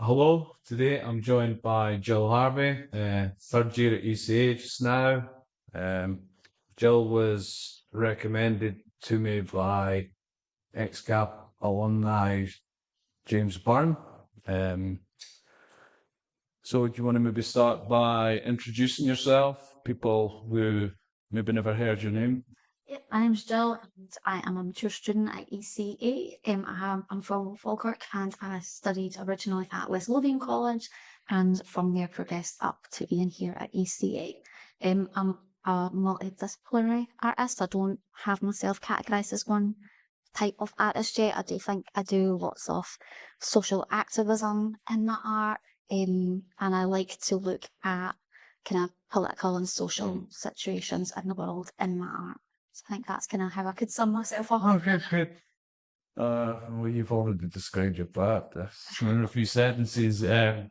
Hello, today I'm joined by Jill Harvey, third year at ECA just now. Um, Jill was recommended to me by ex-CAP alumni James Byrne. So do you want to maybe start by introducing yourself, people who maybe never heard your name? Yep, my name's Jill and I am a mature student at ECA. I'm from Falkirk and I studied originally at West Lothian College and from there progressed up to being here at ECA. I'm a multidisciplinary artist. I don't have myself categorised as one type of artist yet. I do think I do lots of social activism in my art, and I like to look at kind of political and social situations in the world in my art. So I think that's kind of how I could sum myself up. Okay, good. Well, you've already described your part. In a few sentences. Where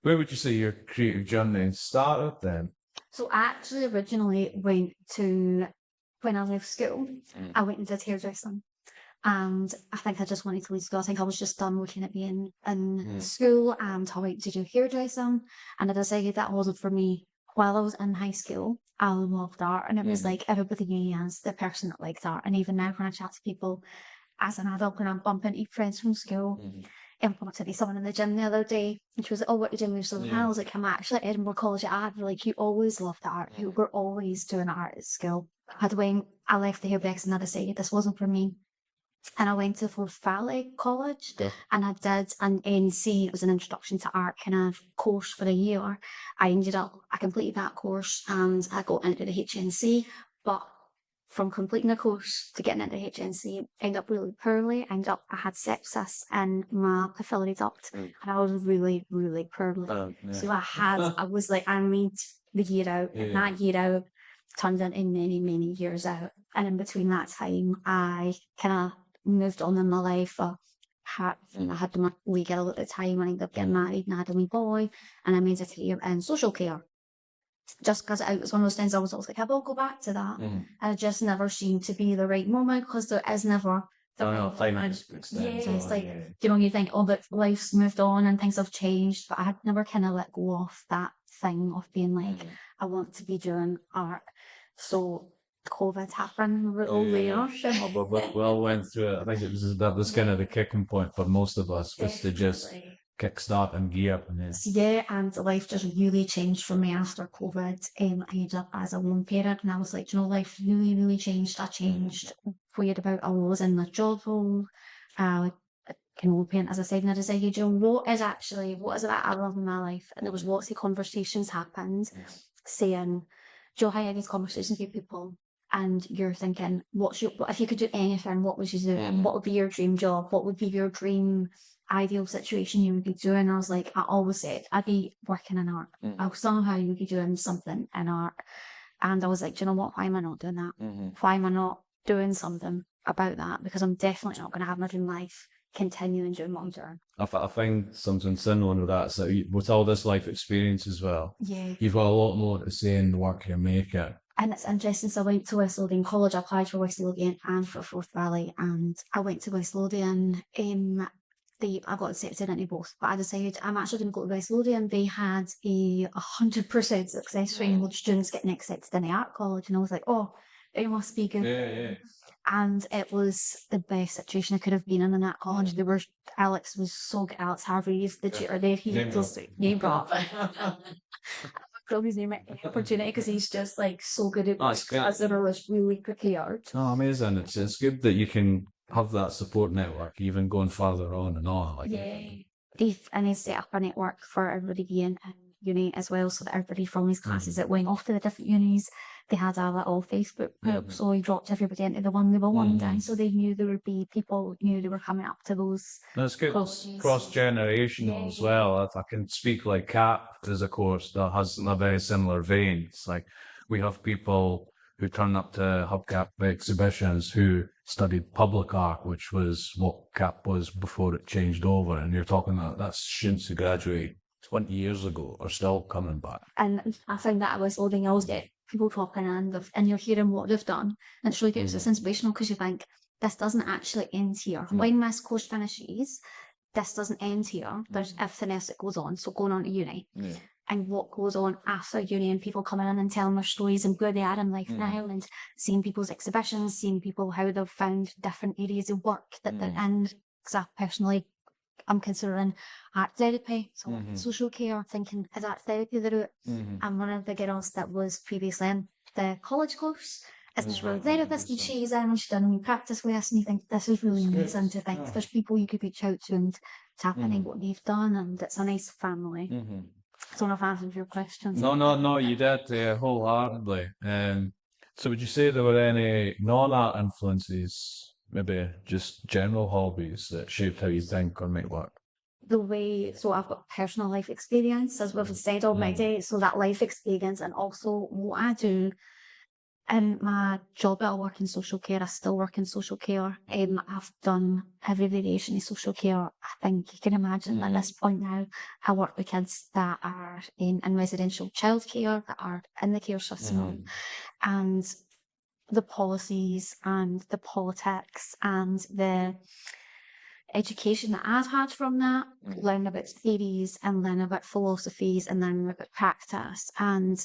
would you say your creative journey started then? So I actually originally went to, when I left school, I went and did hairdressing. And I think I just wanted to leave school. I think I was just done looking at being in school and I went to do hairdressing. And I decided that wasn't for me. While I was in high school, I loved art. And it was like everybody knew me as the person that liked art. And even now when I chat to people as an adult, when I'm bumping into friends from school, and I to be someone in the gym the other day, and she was like, "Oh, what are you doing with yourself?" And I was like, "I'm actually at Edinburgh College of Art." They're like, "You always loved art. You were always doing art at school." When I left the hairdressing, I decided this wasn't for me. And I went to Forth Valley College and I did an NC, it was an introduction to art kind of course for a year. I completed that course and I got into the HNC, but from completing the course to getting into the HNC, ended up really poorly. I had sepsis and my papillary duct and I was really, really poorly. So I made the year out, and that year out turned into many, many years out. And in between that time, I kind of moved on in my life. I had my wee girl at the time. I ended up getting married and I had a wee boy, and I made a career in social care. Just because it was one of those things I was always like, I will go back to that. And it just never seemed to be the right moment because there is never the right finance. yeah, it's like, you think, oh, but life's moved on and things have changed. But I had never kind of let go of that thing of being like, I want to be doing art. So COVID happened, we were all there. We all went through it. I think that was kind of the kicking point for most of us, was to just kickstart and gear up. Yeah, and life just really changed for me after COVID. I ended up as a lone parent, and I was like, life really, really changed. I changed weird about I was in the job role. Like, kind of parent, as I said, and I decided, what is it that I love in my life? And there was lots of conversations happened saying, I had these conversations with people, and you're thinking, what if you could do anything, what would you do? And what would be your dream job? What would be your dream ideal situation you would be doing? I was like, I always said I'd be working in art. Somehow you'd be doing something in art. And I was like, do you know what? Why am I not doing that? Why am I not doing something about that? Because I'm definitely not going to have my dream life continuing doing what I'm doing. I find something similar with that. So with all this life experience as well, Yeah. you've got a lot more to say in the work you make it. And it's interesting. So I went to West Lothian College. I applied for West Lothian and for Forth Valley, and I went to West Lothian. I got accepted into both, but I decided I'm actually going to go to West Lothian. They had a 100% success rate with students getting accepted in the art college, and I was like, oh, it must be good. Yeah. And it was the best situation I could have been in that college. Alex was so good. Alex Harvey, he's the tutor there. He just name drop. His name at any opportunity because he's just like so good at as if I was really prepared. Oh, amazing. It's good that you can have that support network even going further on and on. Like, And he set up a network for everybody being in uni as well, so that everybody from his classes that went off to the different unis, they had a little Facebook group, so he dropped everybody into the one they were wanting, so they knew there would be people knew they were coming up to those. That's good. Cross-generational as well. If I can speak like CAP, there's a course that has a very similar vein. It's like we have people who turn up to Hubcap exhibitions who studied public art, which was what CAP was before it changed over. And you're talking about that's students who graduated 20 years ago are still coming back. And I found that I was holding, I always get people talking and you're hearing what they've done. And it's really good. It's inspirational because you think, this doesn't actually end here. When this course finishes, this doesn't end here. There's everything else that goes on. So going on to uni. And what goes on after uni, and people coming in and telling their stories and where they are in life now, and seeing people's exhibitions, seeing people how they've found different areas of work that they're in. Because I personally, I'm considering art therapy, so social care, thinking is art therapy the route? And one of the girls that was previously in the college course is this real therapist, and she's in and she's done a new practice with us, and you think this is really amazing to think there's people you could reach out to and tap into what they've done, and it's a nice family. I don't know if I answered your questions. No, you did wholeheartedly. So would you say there were any non-art influences, maybe just general hobbies that shaped how you think or make work? The way, so I've got personal life experience, as we've said already, so that life experience, and also what I do in my job that I work in social care, I still work in social care. I've done every variation of social care I think you can imagine at this point now. I work with kids that are in residential childcare, that are in the care system, and the policies and the politics and the education that I've had from that, learn about theories and learn about philosophies and learn about practice, and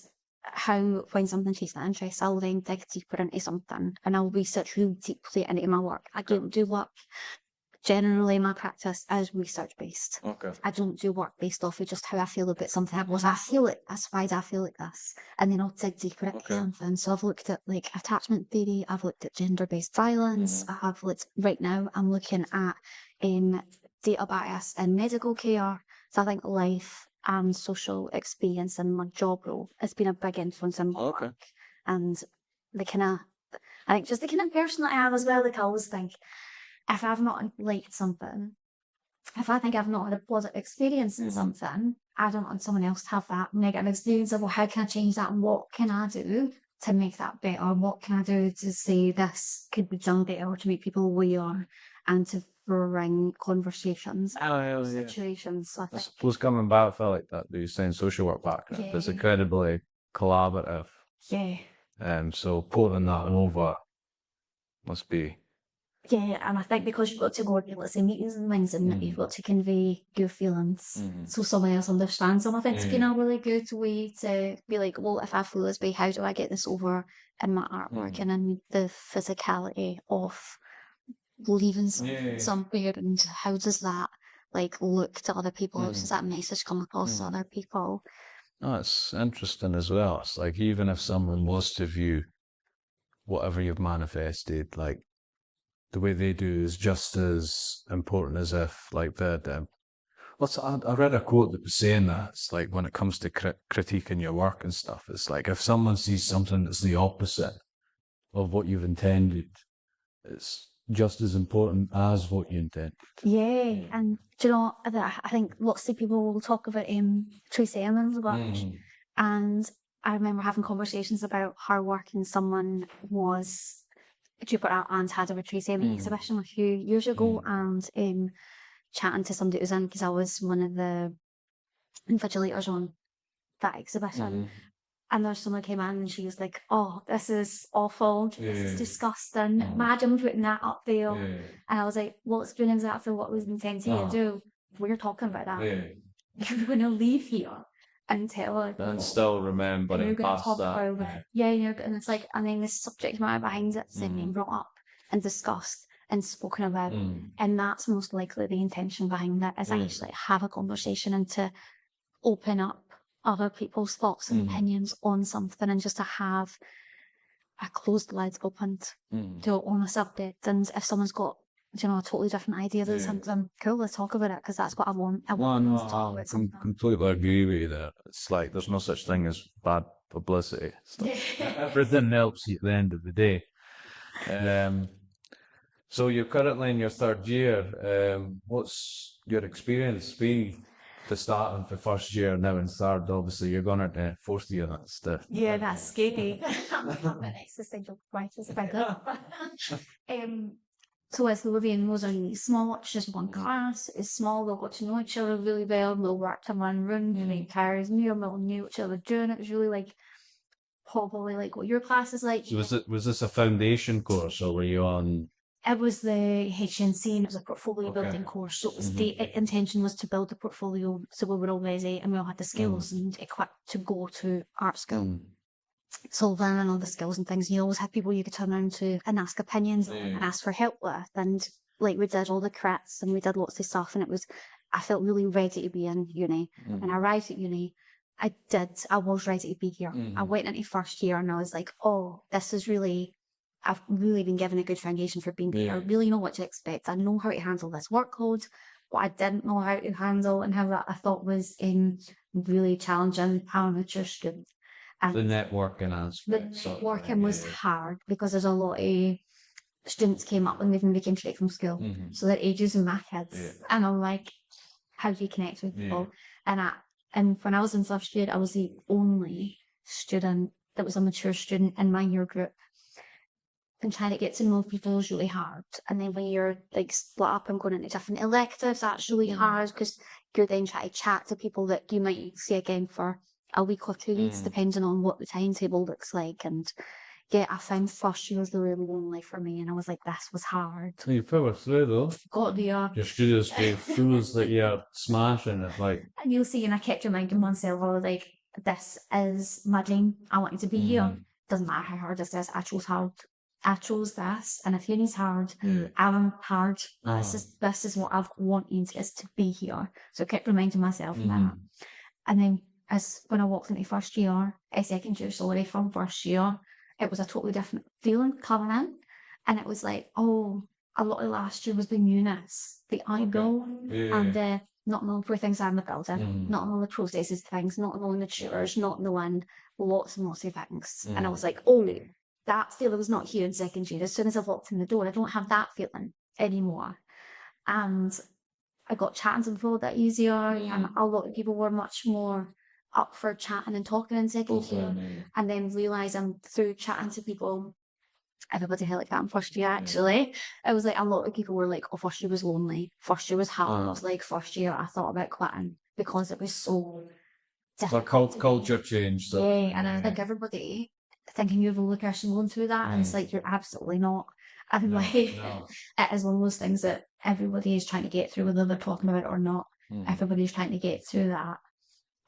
how when something takes my interest, I'll then dig deeper into something and I'll research really deeply into my work. I don't do work. Generally, my practice is research based. I don't do work based off of just how I feel about something. I feel it. That's why I feel like this, and then I'll dig deeper into something. So I've looked at like attachment theory. I've looked at gender-based violence. I have looked right now. I'm looking at data bias in medical care. So I think life and social experience in my job role has been a big influence in my work. And I think just the kind of person that I am as well. Like I always think, if I've not liked something, if I think I've not had a positive experience in something, I don't want someone else to have that negative experience of, well, how can I change that? And what can I do to make that better? What can I do to say this could be done better, or to make people aware and to bring conversations, situations? I suppose coming back, I felt like that, you're saying social work background is incredibly collaborative. So pouring that over must be. Yeah, and I think because you've got to go to, let's say, meetings and things, and you've got to convey your feelings so someone else understands them. I think it's been a really good way to be like, well, if I feel this way, how do I get this over in my artwork and in the physicality of leaving somewhere, and how does that like look to other people? How does that message come across to other people? Oh, it's interesting as well. It's like, even if someone was to view whatever you've manifested, like, the way they do is just as important as if, like, I read a quote that was saying that it's like, when it comes to critiquing your work and stuff, it's like if someone sees something that's the opposite of what you've intended, it's just as important as what you intended. Yeah, and do you know, I think lots of people will talk about Tracy Emin's work, and I remember having conversations about her work, and someone was Jupiter and had a Tracy Emin exhibition a few years ago, and chatting to somebody who was in, because I was one of the invigilators on that exhibition, and there's someone came in and she was like, oh, this is awful, this is disgusting, imagine putting that up there. And I was like, well, it's doing exactly what was intended to do. We're talking about that. You're going to leave here and tell her. And still remembering past that. And it's like, and then the subject matter behind it's being brought up and discussed and spoken about. And that's most likely the intention behind that, is actually have a conversation and to open up other people's thoughts and opinions on something, and just to have a closed lid opened to on a subject. And if someone's got, you know, a totally different idea than something, cool, let's talk about it, because that's what I want. I completely agree with you there. It's like, there's no such thing as bad publicity. Everything helps you at the end of the day. So you're currently in your third year. What's your experience been to starting for first year, now in third? Obviously, you're going into fourth year. That's scary. Existential crisis about that. So as Lothian was only small, it's just one class. It's small, they'll got to know each other really well, they'll work in one room, they make carries me, and they'll knew what each other doing. It was really like, probably like what your class is like. So was this a foundation course, or were you on It was the HNC and it was a portfolio Okay. building course. So it was the intention was to build a portfolio so we were all ready and we all had the skills and equipped to go to art school. So learning all the skills and things, you always had people you could turn around to and ask opinions and ask for help with. And like we did all the crits and we did lots of stuff and I felt really ready to be in uni. And I arrived at uni, I was ready to be here. I went into first year and I was like, oh, I've really been given a good foundation for being here. I really know what to expect. I know how to handle this workload. What I didn't know how to handle and how that I thought was really challenging amateur students. The networking aspect. The networking was hard because there's a lot of students came up and they've maybe came straight from school. So they're ages and my kids. And I'm like, how do you connect with people? And when I was in first year, I was the only student that was a mature student in my year group. And trying to get to know people is really hard. And then when you're like split up and going into different electives, that's really hard because you're then trying to chat to people that you might see again for a week or 2 weeks, depending on what the timetable looks like. And yeah, I found first year was really lonely for me, and I was like, this was hard. You powered through though. Got there. Your studios day feels like you're smashing it. Like, and you'll see, and I kept reminding myself, I was like, this is my dream. I wanted to be here. Doesn't matter how hard this is. I chose this, and if uni's hard, I'm hard. This is what I've wanted is to be here. So I kept reminding myself that. And then when I walked into first year, second year, sorry, from first year, it was a totally different feeling coming in. And it was like, oh, a lot of last year was the newness, the unknown, and not knowing where things are in the building, not knowing the processes of things, not knowing the tutors, not knowing lots and lots of things. And I was like, oh, that feeling was not here in second year. As soon as I walked in the door, I don't have that feeling anymore. And I got chatting to people that easier, and a lot of people were much more up for chatting and talking in second year. And then realising through chatting to people, everybody had like that in first year actually. It was like a lot of people were like, oh, first year was lonely. First year was hard. I was like, first year I thought about quitting because it was so difficult. So culture change. So. Yeah, and I think everybody thinking you're the only person going through that, and it's like, you're absolutely not. I'm like, it is one of those things that everybody is trying to get through, whether they're talking about it or not. Everybody's trying to get through that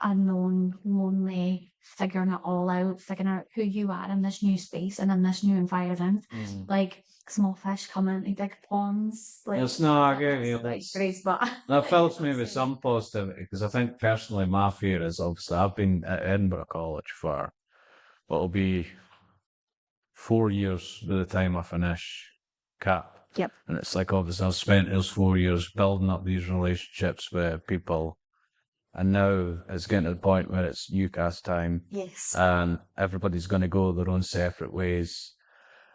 unknown, lonely, figuring it all out, figuring out who you are in this new space and in this new environment. Like small fish coming into big ponds. Like, it's not again. Like crazy, but that fills me with some positivity because I think personally my fear is obviously I've been at Edinburgh College for what'll be 4 years by the time I finish CAP. Yep. And it's like obviously I've spent those 4 years building up these relationships with people. And now it's getting to the point where it's UCAS time. Yes. And everybody's going to go their own separate ways.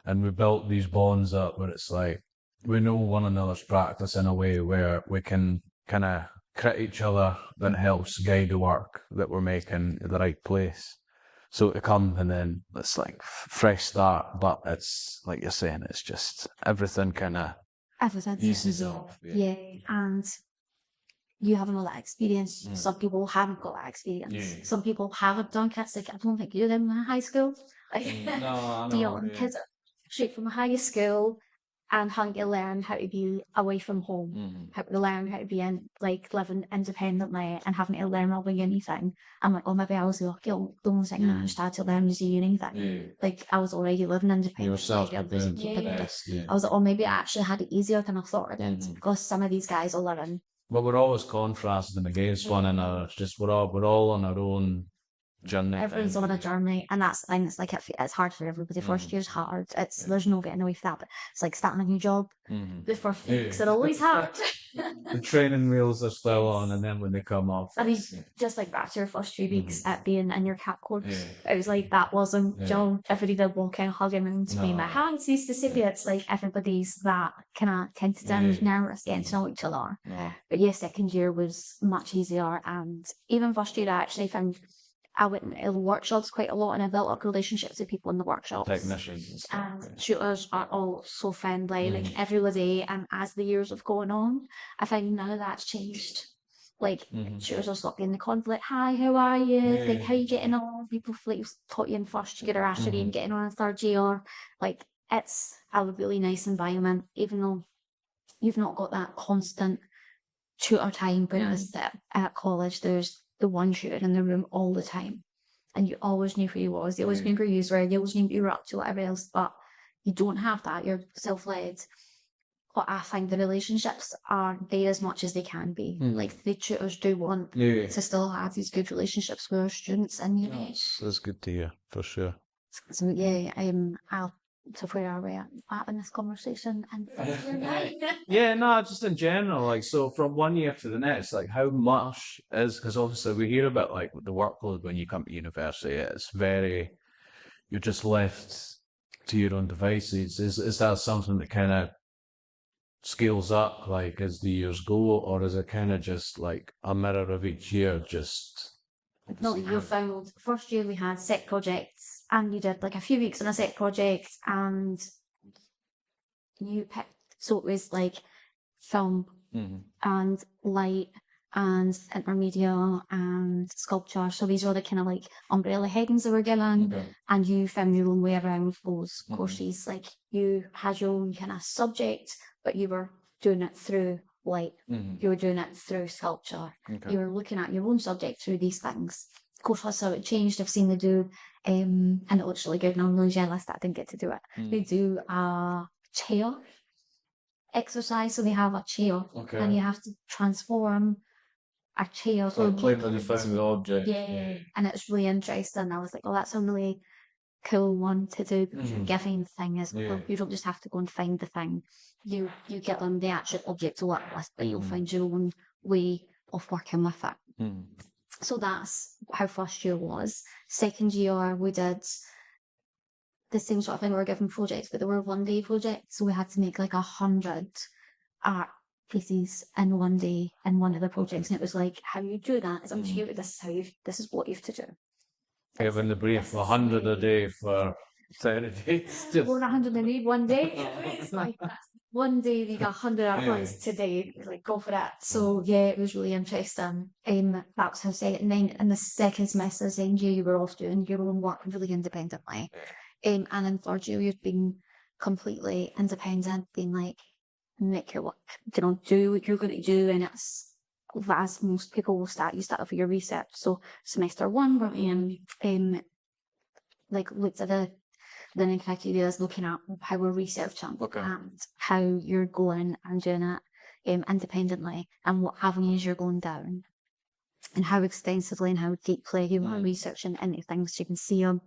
And we built these bonds up where it's like, we know one another's practice in a way where we can kind of crit each other that helps guide the work that we're making in the right place. So to come and then it's like fresh start, but it's like you're saying, it's just everything kind of eases off. Yeah, and you haven't all that experience. Some people haven't got that experience. Some people haven't done kids. Like, I don't think you did in high school. Like, no, I know. Kids straight from high school and having to learn how to be away from home, how to learn how to be living independently and having to learn all the uni thing. I'm like, oh, maybe I was lucky. The only thing I started to learn was the uni thing. Like, I was already living independently. Yourself, I was like, oh, maybe I actually had it easier than I thought I did because some of these guys are living. But we're always contrasting against one another. It's just we're all on our own journey. Everyone's on a journey, and that's the thing. It's like it's hard for everybody. First year's hard. There's no getting away from that. But it's like starting a new job. The first weeks are always hard. The training wheels are still on, and then when they come off, I mean, just like back to your first 2 weeks at being in your CAP course, it was like that wasn't Joe. Everybody did walking, hugging, and to me, my hands used to say it's like everybody's that kind of tentative and nervous getting to know each other. But yeah, second year was much easier, and even first year I actually found. I went in workshops quite a lot and I built up relationships with people in the workshops. Technicians. And tutors are all so friendly, like everybody. And as the years have gone on, I find none of that's changed. Like tutors are stopping in the conflict. Hi, how are you? Like, how you getting on? People like taught you in first year or after and getting on in third year. Like, it's a really nice environment, even though you've not got that constant tutor time, whereas at college there's the one tutor in the room all the time. And you always knew who he was, you always knew who you were, you always knew what you were up to, whatever else, but you don't have that, you're self-led. But I think the relationships are there as much as they can be. Like the tutors do want to still have these good relationships with our students, and you know, That's good to hear, for sure. so yeah, so where are we at in this conversation? And Yeah, no, just in general, like, so from one year to the next, like, how much is, because obviously we hear about, like, the workload when you come to university, it's very, you're just left to your own devices. Is that something that kind of scales up, like, as the years go, or is it kind of just, like, a mirror of each year, just... no, you found first year we had set projects, and you did like a few weeks on a set project, and you picked, so it was like film and light and intermedia and sculpture. So these are the kind of like umbrella headings that we're given, and you found your own way around those courses. Like you had your own kind of subject, but you were doing it through light. You were doing it through sculpture. You were looking at your own subject through these things. Of course, that's how it changed. I've seen they do, and it looks really good, and I'm really jealous that I didn't get to do it. They do a chair exercise, so they have a chair, and you have to transform a chair. So playing with the physical object. Yeah, and it's really interesting. I was like, oh, that's a really cool one to do, because your giving thing is, well, you don't just have to go and find the thing. You get them the actual object to work with, but you'll find your own way of working with it. So that's how first year was. Second year, we did the same sort of thing. We were given projects, but they were 1 day projects. So we had to make like 100 art pieces in 1 day in one of the projects. And it was like, how you do that? It's up to you. This is what you have to do. Given the brief, 100 a day for 30 days. More than 100 a day, 1 day. It's like 1 day you got 100 art points today. Like, go for that. So yeah, it was really interesting. That was how I say it. And then in the second semester, second year, you were off doing your own work really independently. And in third year, you've been completely independent, being like, make your work, do what you're going to do. And it's, as most people will start, you start off with your research. So semester one, we're in, like, looked at the learning criteria, looking at how we're researching and how you're going and doing it independently, and what avenues you're going down, and how extensively and how deeply you are researching into things. You can see them.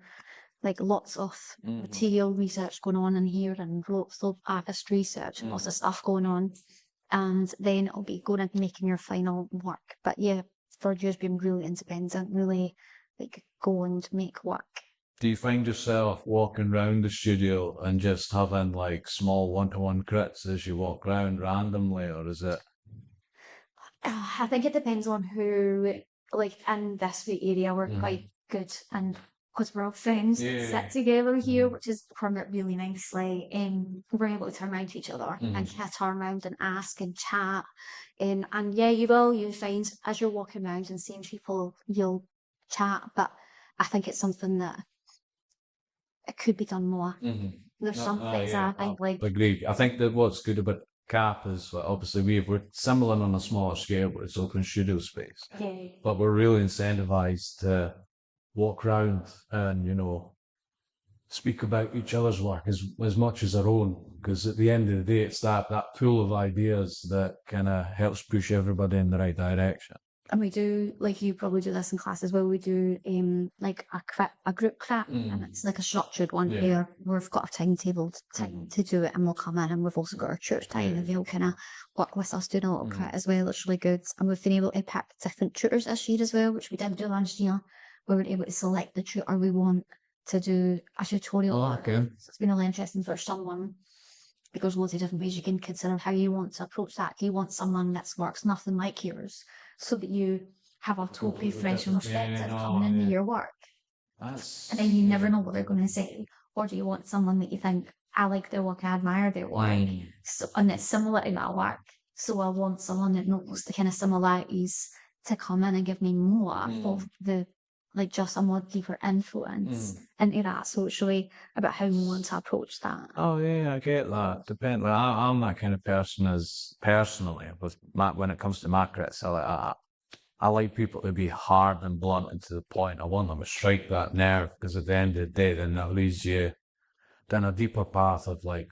Like lots of material research going on in here, and lots of artist research, and lots of stuff going on. And then it'll be going and making your final work. But yeah, third year's been really independent, really like go and make work. Do you find yourself walking around the studio and just having like small one-to-one crits as you walk around randomly, or is it? I think it depends on who. Like in this area, we're quite good, and because we're all friends, sit together here, which is turned out really nicely. We're able to turn around to each other and kind of turn around and ask and chat. And yeah, you find as you're walking around and seeing people, you'll chat. But I think it's something that it could be done more. There's some things I think like. Agreed. I think that what's good about CAP is obviously we're similar on a smaller scale, but it's open studio space. Yeah. But we're really incentivized to walk around and, speak about each other's work as much as our own, because at the end of the day, it's that pool of ideas that kind of helps push everybody in the right direction. And we do, like you probably do this in class as well, we do like a group chat, and it's like a structured one where we've got a timetable to do it, and we'll come in, and we've also got our church time, and they'll kind of work with us doing a little chat as well. It's really good. And we've been able to pick different tutors this year as well, which we didn't do last year. We were able to select the tutor we want to do a tutorial. So it's been really interesting for someone, because loads of different ways you can consider how you want to approach that. Do you want someone that works nothing like yours, so that you have a totally fresh perspective coming into your work? And then you never know what they're going to say. Or do you want someone that you think, I like their work, I admire their work, and it's similar to my work, so I want someone that knows the kind of similarities to come in and give me more of the like just a more deeper influence into that. So it's really about how we want to approach that. Oh yeah, I get that. Depend. Like, I'm that kind of person as personally when it comes to my crits. I like people to be hard and blunt and to the point. I want them to strike that nerve because at the end of the day, then that leads you down a deeper path of like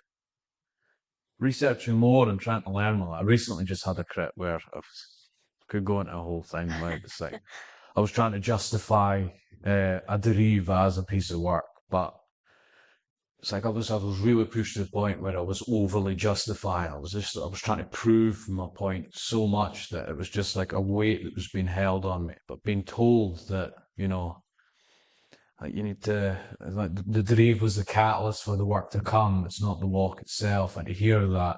researching more and trying to learn more. I recently just had a crit where I could go into a whole thing where it's like I was trying to justify a deriva as a piece of work, but it's like I was really pushed to the point where I was overly justifying. I was trying to prove my point so much that it was just like a weight that was being held on me. But being told that, like you need to, like the derive was the catalyst for the work to come. It's not the walk itself. And to hear that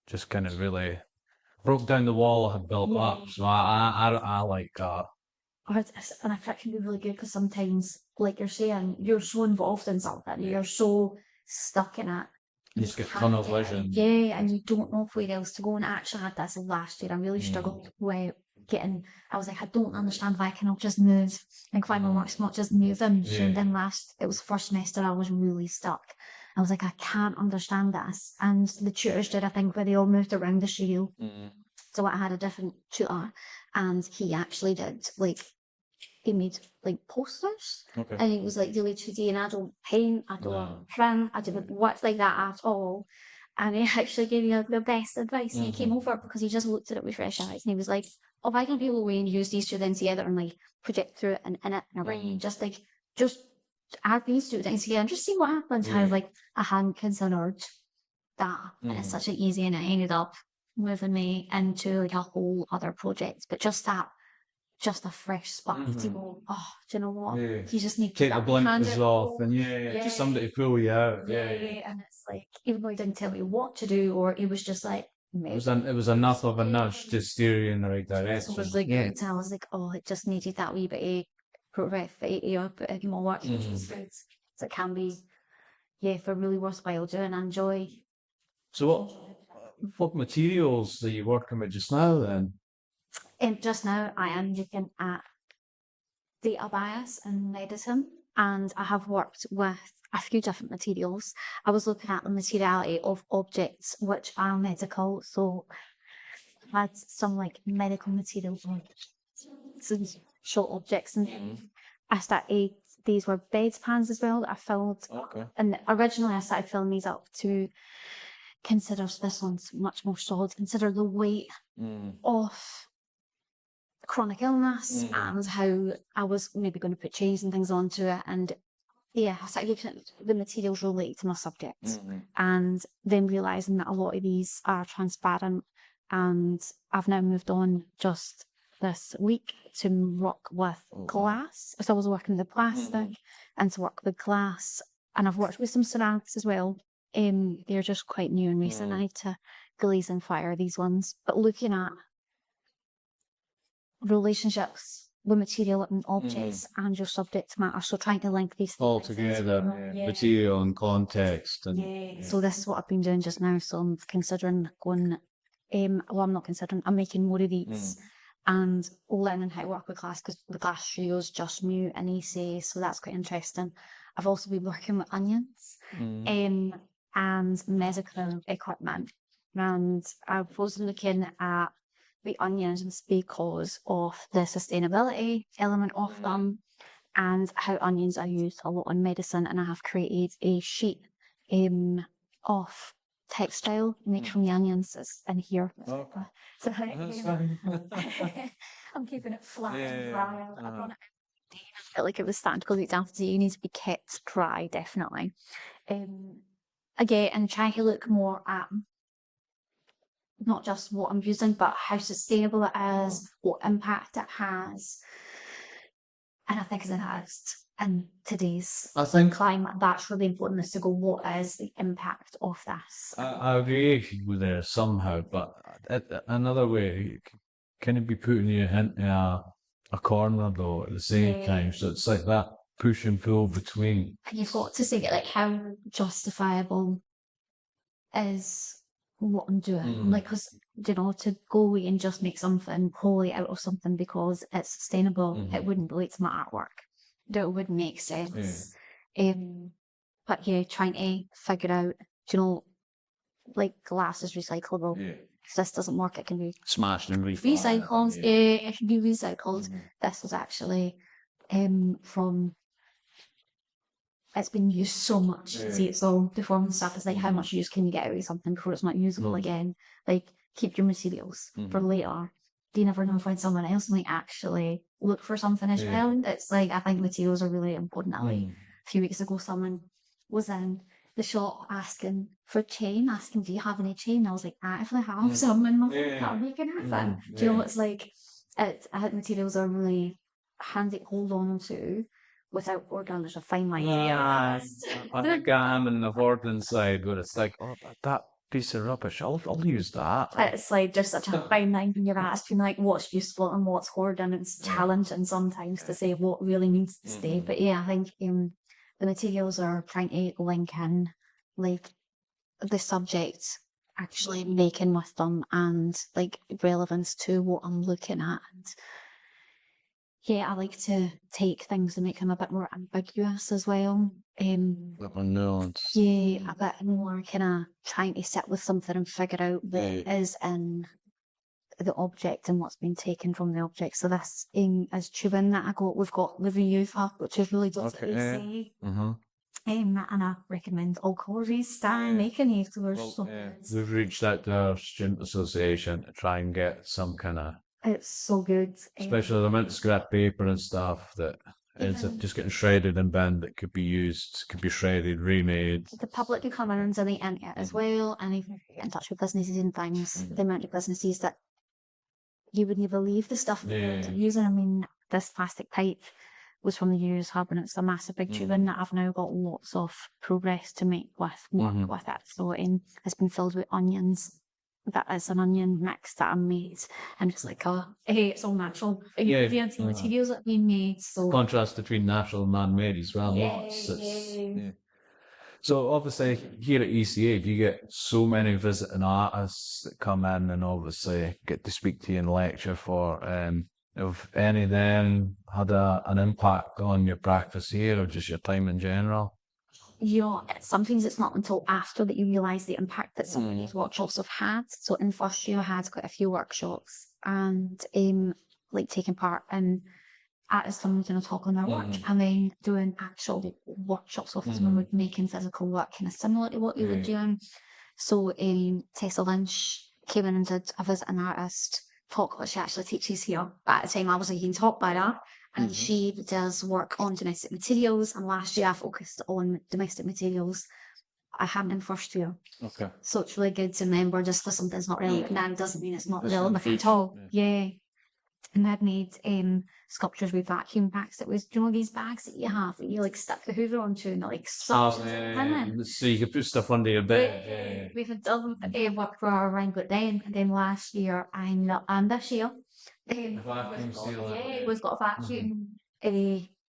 just kind of really broke down the wall I had built up. So I like that. And I think it can be really good because sometimes, like you're saying, you're so involved in something, you're so stuck in it. You just get tunnel vision. Yeah, and you don't know where else to go. And I actually had this last year. I really struggled with I was like, I don't understand why I cannot just move. Like, why my work's not just moving. Yeah. And then it was first semester, I was really stuck. I was like, I can't understand this. And the tutors did a thing where they all moved around the studio. So I had a different tutor, and he actually did, like, he made, like, posters. Okay. And it was, like, really 2D, and I don't paint, I don't print, I didn't work like that at all. And he actually gave me the best advice. He came over because he just looked at it with fresh eyes, and he was like, oh, why don't people away and use these two things together and, like, project through it and in it and arrange, just add these two things together and just see what happens. I was like, I hadn't considered that. And it's such an easy, and it ended up moving me into like a whole other project. But just a fresh spark to go, oh, do you know what? Yeah. You just need to Take the blinkers off and just somebody to pull you out. Yeah. And it's like, even though he didn't tell me what to do, or he was just like, it was enough of a nudge to steer you in the right direction. So it was like, I was like, oh, it just needed that wee bit of productivity or a bit more work. So it can be, for really worthwhile doing and enjoy. So what materials are you working with just now then? Just now I am looking at data bias in medicine, and I have worked with a few different materials. I was looking at the materiality of objects which are medical, so I had some like medical materials, some short objects, and I started, these were bedpans as well that I filled. Okay. And originally I started filling these up to consider, this one's much more solid, consider the weight of chronic illness and how I was maybe going to put chains and things onto it. And I started looking at the materials related to my subject and then realising that a lot of these are transparent. And I've now moved on just this week to work with glass. So I was working with plastic and to work with glass. And I've worked with some ceramics as well. They're just quite new and recent. I need to glaze and fire these ones. But looking at relationships with material and objects and your subject matter, so trying to link these all things together, material and context. And so this is what I've been doing just now. So I'm considering going, I'm not considering, I'm making more of these and learning how to work with glass, because the glass studio is just new in ECA, so that's quite interesting. I've also been working with onions and medical equipment, and I was looking at the onions because of the sustainability element of them and how onions are used a lot in medicine. And I have created a sheet of textile made from the onions that's in here. So I'm keeping it flat and dry. I brought it I felt like it was starting to go down to you need to be kept dry, definitely. Again, and trying to look more at not just what I'm using, but how sustainable it is, what impact it has. And I think in today's climate, that's really important, is to go, what is the impact of this? I agree with there somehow, but another way, can it be putting you into a corner though at the same time? So it's like that push and pull between. And you've got to say, like, how justifiable is what I'm doing. Like, because to go away and just make something wholly out of something because it's sustainable, it wouldn't relate to my artwork. That wouldn't make sense. But yeah, trying to figure out, like glass is recyclable. If this doesn't work, it can be Smashed and recycled. Yeah, it can be recycled. This was actually from. It's been used so much. See, it's all deformed stuff. It's like how much use can you get out of something before it's not usable again? Like keep your materials for later. Do you never know if someone else might actually look for something as well? It's like I think materials are really important. Like a few weeks ago, someone was in the shop asking for chain, asking, "Do you have any chain?" I was like, "I actually have some in my pocket. I'll make anything." Do you know? It's like I think materials are really handy to hold on to. Without ordering, there's a fine line. I think I'm in the hoarding side where it's like, oh, that piece of rubbish, I'll use that. It's like just such a fine line when you're asking like what's useful and what's hoarding. It's challenging sometimes to say what really needs to stay. But yeah, I think the materials are trying to link in like the subject actually making with them and like relevance to what I'm looking at. And yeah, I like to take things and make them a bit more ambiguous as well. Nuance. Yeah, a bit more kind of trying to sit with something and figure out what is in the object and what's been taken from the object. So this is tubing that we've got Living Youth, which is really good at ECA. And I recommend all colleges start making these. We've reached out to our student association to try and get some kind of. It's so good. Especially the amount of scrap paper and stuff that ends up just getting shredded and binned that could be used, could be shredded, remade. The public can come in and donate in it as well, and even if you get in touch with businesses and things, the amount of businesses that you wouldn't believe the stuff they're using. I mean, this plastic pipe was from the Use Hub, and it's a massive big tubing that I've now got lots of progress to make with with it. So it's been filled with onions. That is an onion mix that I made, and it's like hey, it's all natural. The materials that have been made. So contrast between natural and man-made as well. So obviously here at ECA, you get so many visiting artists that come in and obviously get to speak to you and lecture for. Have any of them had an impact on your practice here or just your time in general? Sometimes it's not until after that you realise the impact that some of these workshops have had. So in first year, I had quite a few workshops and like taking part in artists coming and talk on their work and then doing actual workshops with someone making physical work kind of similar to what you were doing. So Tessa Lynch came in and did a visiting artist talk, which she actually teaches here. But at the time I wasn't being taught by that. And she does work on domestic materials. And last year I focused on domestic materials. I hadn't in first year. Okay. So it's really good to remember just for something's not relevant now doesn't mean it's not relevant at all. Yeah. And I'd made sculptures with vacuum bags. It was, do you know these bags that you have that you like stick the hoover onto and like suck it? So you could put stuff under your bed. We've done work for our around but then last year and this year we've got a vacuum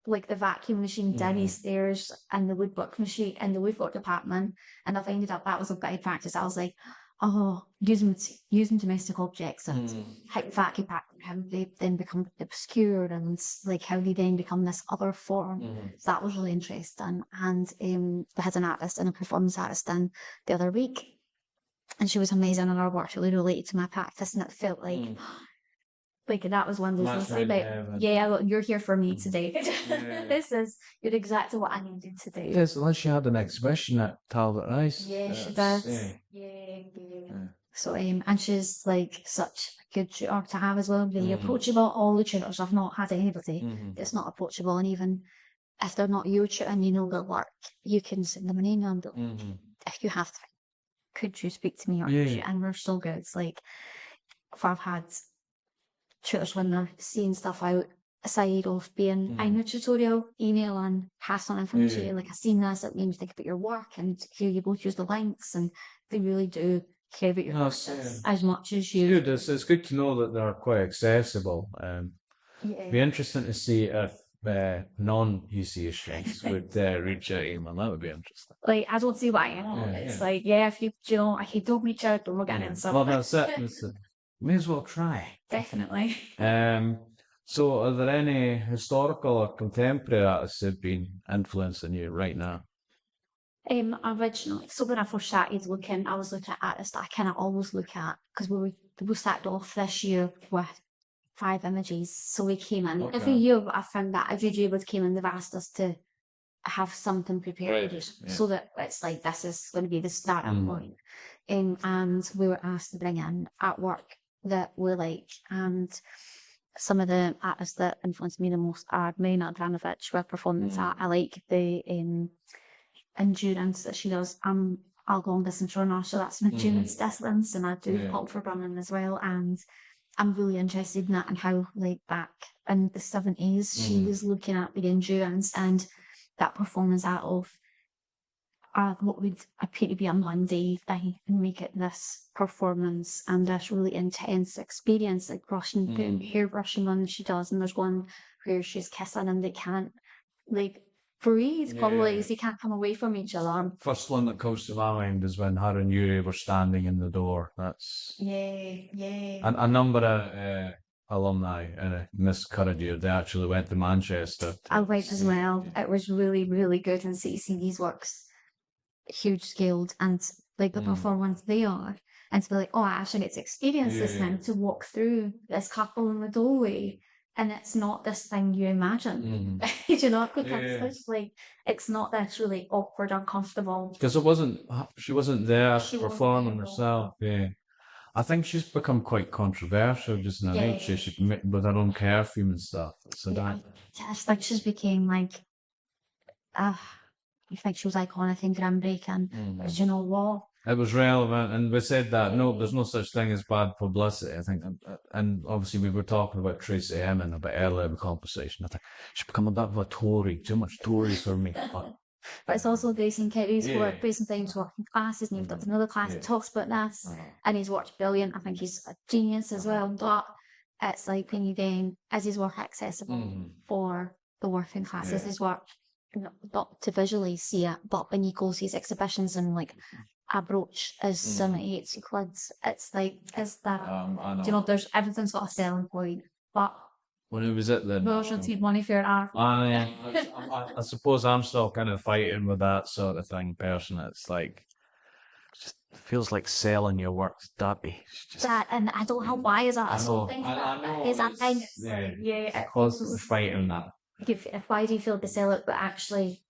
like the vacuum machine downstairs and the woodwork machine in the woodwork department, and I've ended up that was a big practice. I was like, using domestic objects and how vacuum pack how they then become obscured and like how they then become this other form. So that was really interesting. And we had an artist and a performance artist in the other week, and she was amazing, and our work really related to my practice, and it felt like that was one of those you're here for me today. You're exactly what I needed to do. Yes, unless she had an exhibition at Talbot Rice. Yeah, she does. Yeah. So and she's like such a good tutor to have as well, really approachable. All the tutors, I've not had anybody that's not approachable, and even if they're not your tutor and you know their work, you can send them an email and if you have time, could you speak to me? And we're so good. It's like if I've had tutors when they're seeing stuff out aside of being in your tutorial, email and pass on information like I've seen this, it made me think about your work and here you both use the links, and they really do care about your work as much as you. It's good to know that they're quite accessible. Be interesting to see if non-ECA chefs would reach out to him, and that would be interesting. Like, I don't see why. It's like, yeah, if you know, if you don't reach out, don't look at it. So Well, that's it. May as well try. definitely. So are there any historical or contemporary artists who've been influencing you right now? Originally, so when I first started looking, I was looking at artists that I kind of always look at because we started off this year with 5 images. So we came in every year. I found that every year we came in, they've asked us to have something prepared so that it's like this is going to be the starting point. And we were asked to bring in artwork that we like, and some of the artists that influenced me the most are Marina Abramovich with performance art. I like the endurance that she does. I'm a long distance runner, so that's an endurance distance, and I do pulp for running as well. And I'm really interested in that and how, like, back in the 70s, she was looking at the endurance and that performance art of what would appear to be a Monday thing and make it this performance and this really intense experience, like brushing, putting hair brushing on she does. And there's one where she's kissing and they can't, like, breathe probably because they can't come away from each other. First one that comes to my mind is when her and Yuri were standing in the door. That's a number of alumni in Miss Courage. They actually went to Manchester. I went as well. It was really, really good, and see these works huge scaled and like the performance they are, and to be like, oh, I actually get to experience this now, to walk through this couple in the doorway. And it's not this thing you imagine, you know, because like it's not this really awkward, uncomfortable. Because she wasn't there performing herself. Yeah, I think she's become quite controversial just now. Yeah. She with her own curfew and stuff. So that it's like she's became like, I think she was iconic and groundbreaking. But you know what? It was relevant, and we said that there's no such thing as bad publicity. I think, and obviously we were talking about Tracy Emin a bit earlier in the conversation. I think she's become a bit of a Tory, too much Tories for me. But it's also Grayson Kerry's work, Grayson Times working classes, and you've got another class that talks about this, and he's worked brilliant. I think he's a genius as well. But it's like when you then, is his work accessible for the working classes? His work, not to visually see it, but when you go see his exhibitions and like a brooch is 78 quid. It's like, is that, you know, there's everything's got a selling point, but when it was at the version need money for art. I suppose I'm still kind of fighting with that sort of thing, personally. It's like, it just feels like selling your work dirty. That, and I don't know why is that a something. Is that thing? Yeah, constantly fighting that. Why do you feel to sell it, but actually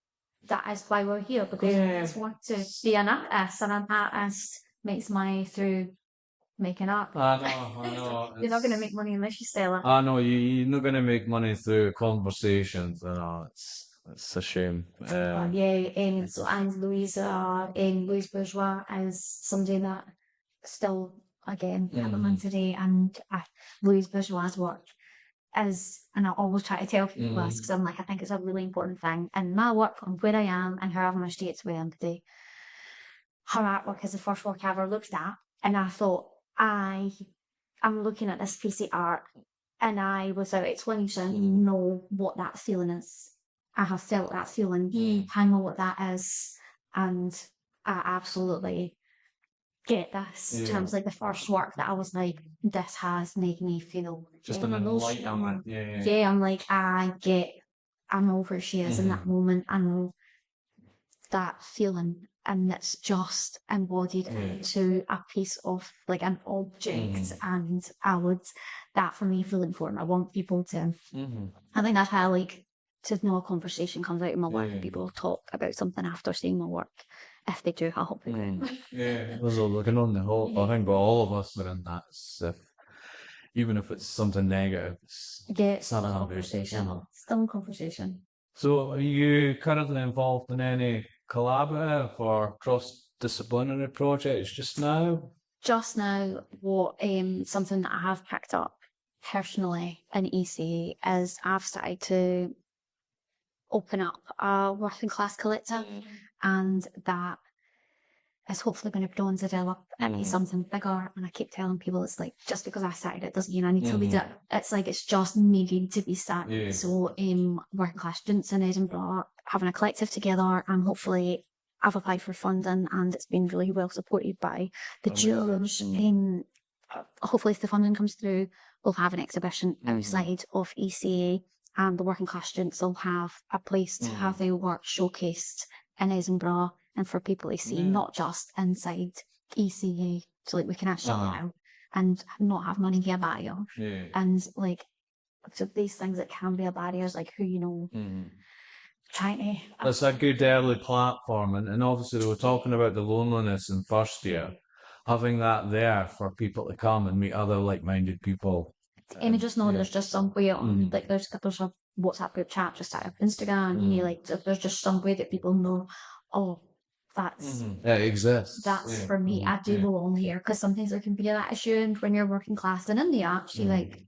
that is why we're here, because I just want to be an artist, and an artist makes money through making art. I know. You're not going to make money unless you sell it. I know, you're not going to make money through conversations. It's a shame. So and Louise Bourgeois is somebody that still, again, have them on today, and Louise Bourgeois' work is, and I always try to tell people this because I'm like, I think it's a really important thing. And my work and where I am and however much states where I am today, her artwork is the first work I ever looked at, and I thought, I'm looking at this piece of art, and I, without explanation, know what that feeling is. I have felt that feeling. I know what that is, and I absolutely get this in terms of like the first work that I was like, this has made me feel just an enlightenment. I'm like, I know where she is in that moment. I know that feeling, and it's just embodied into a piece of like an object, and that for me feel important. I want people to, I think that's how I like to know a conversation comes out of my work. People talk about something after seeing my work. If they do, I hope they do. There's a looking on the whole. I think all of us are in that. Even if it's something negative, it's not a conversation. Still a conversation. So, are you currently involved in any collaborative or cross-disciplinary projects just now? Just now, something that I have picked up personally in ECA is I've started to open up a working class collective, and that is hopefully going to grow and develop and be something bigger. And I keep telling people, it's like, just because I started it doesn't mean I need to lead it. It's like, it's just needing to be started. Yeah. So working class students in Edinburgh having a collective together, and hopefully I've applied for funding and it's been really well supported by the jurors. Hopefully if the funding comes through, we'll have an exhibition outside of ECA, and the working class students will have a place to have their work showcased in Edinburgh and for people to see, not just inside ECA, so like we can actually go out and not have money be a barrier. And like, so these things that can be a barrier is like who you know trying to. That's a good early platform, and obviously they were talking about the loneliness in first year. Having that there for people to come and meet other like-minded people. And I just know there's just some way on, like there's a WhatsApp group chat just out of Instagram, like there's just some way that people know, oh, that's it exists. That's for me. I do belong here, because sometimes there can be that issue when you're working class and in the arts, you like,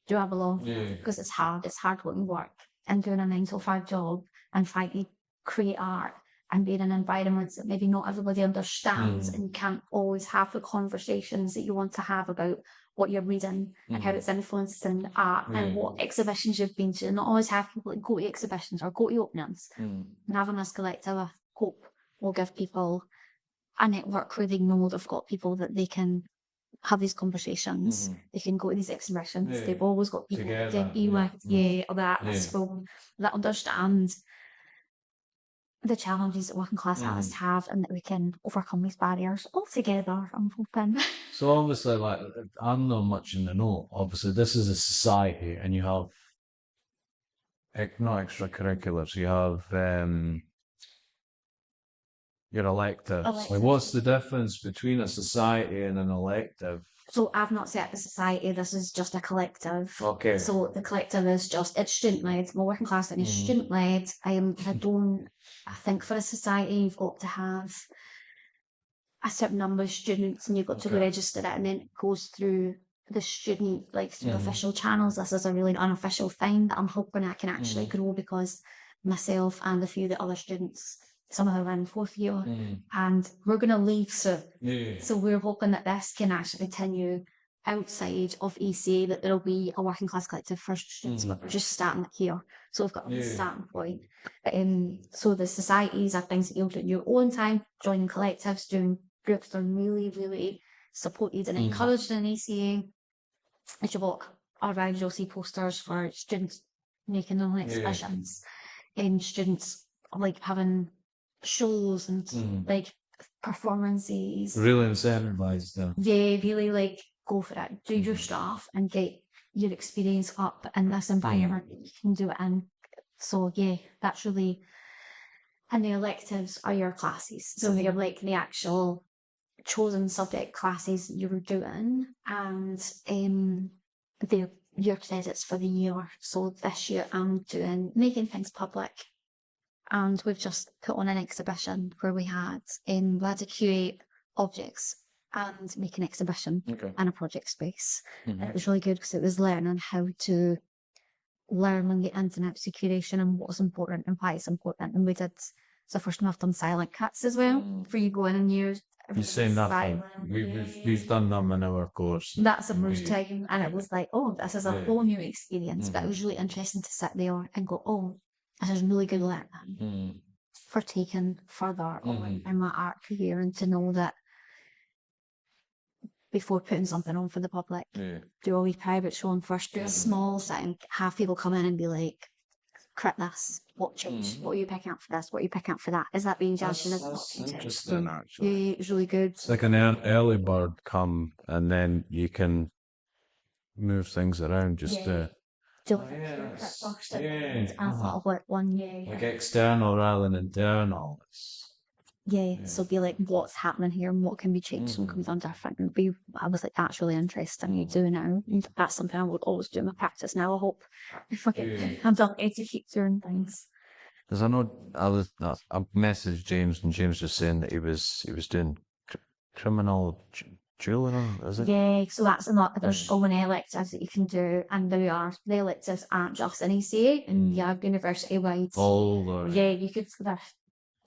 do I belong? Because it's hard working work and doing a 9 to 5 job and trying to create art and being in environments that maybe not everybody understands, and you can't always have the conversations that you want to have about what you're reading and how it's influenced in art and what exhibitions you've been to. Not always have people that go to exhibitions or go to openings. And having this collective, I hope, will give people a network where they know they've got people that they can have these conversations. They can go to these exhibitions. They've always got people to be with, or that understand the challenges that working class has to have, and that we can overcome these barriers all together, I'm hoping. So obviously, like, I'm not much in the know. Obviously, this is a society, and you have not extracurriculars. You have your electives. Like, what's the difference between a society and an elective? So I've not set the society, this is just a collective. Okay. So the collective is just, it's student-led. My working class is student-led. I think for a society, you've got to have a certain number of students and you've got to register it, and then it goes through the student, like through official channels. This is a really unofficial thing that I'm hoping I can actually grow, because myself and a few of the other students, some of them are in 4th year, and we're going to leave soon. So we're hoping that this can actually continue outside of ECA, that there'll be a working class collective for students, but we're just starting it here. So we've got a starting point. So the societies are things that you'll do in your own time, joining collectives, doing groups that are really, really supported and encouraged in ECA. As you walk around, you'll see posters for students making their own exhibitions, and students like having shows and like performances. Really incentivized them. Yeah, really like go for it. Do your stuff and get your experience up in this environment. You can do it in. So yeah, that's really. And the electives are your classes. So they're like the actual chosen subject classes you were doing, and they're your credits for the year. So this year I'm doing making things public. And we've just put on an exhibition where we had we had to curate objects and make an exhibition in a project space. And it was really good because it was learning how to learn and get into curation and what's important and why it's important. And it's the first time I've done silent cuts as well, where you go in and you say nothing. We've done them in our course. That's the first time, and it was like, oh, this is a whole new experience. But it was really interesting to sit there and go, oh, this is really good learning for taking further on in my art career, and to know that before putting something on for the public, do a wee private showing first, do a small thing, have people come in and be like, crit this, what changed, what are you picking up for this, what are you picking up for that, is that being judged? And That's interesting, actually. Yeah, it's really good. It's like an early bird come, and then you can move things around just to... I thought about one year. Like external rather than internal. So be like, what's happening here and what can be changed and can be done different. And I was like, that's really interesting. You do now. And that's something I would always do in my practice now. I hope I'm lucky to keep doing things. Because I know I messaged James, and James was saying that he was doing criminal juvenile, is it? Yeah, so that's there's so many electives that you can do, and the electives aren't just in ECA and university wide. Oh, yeah, you could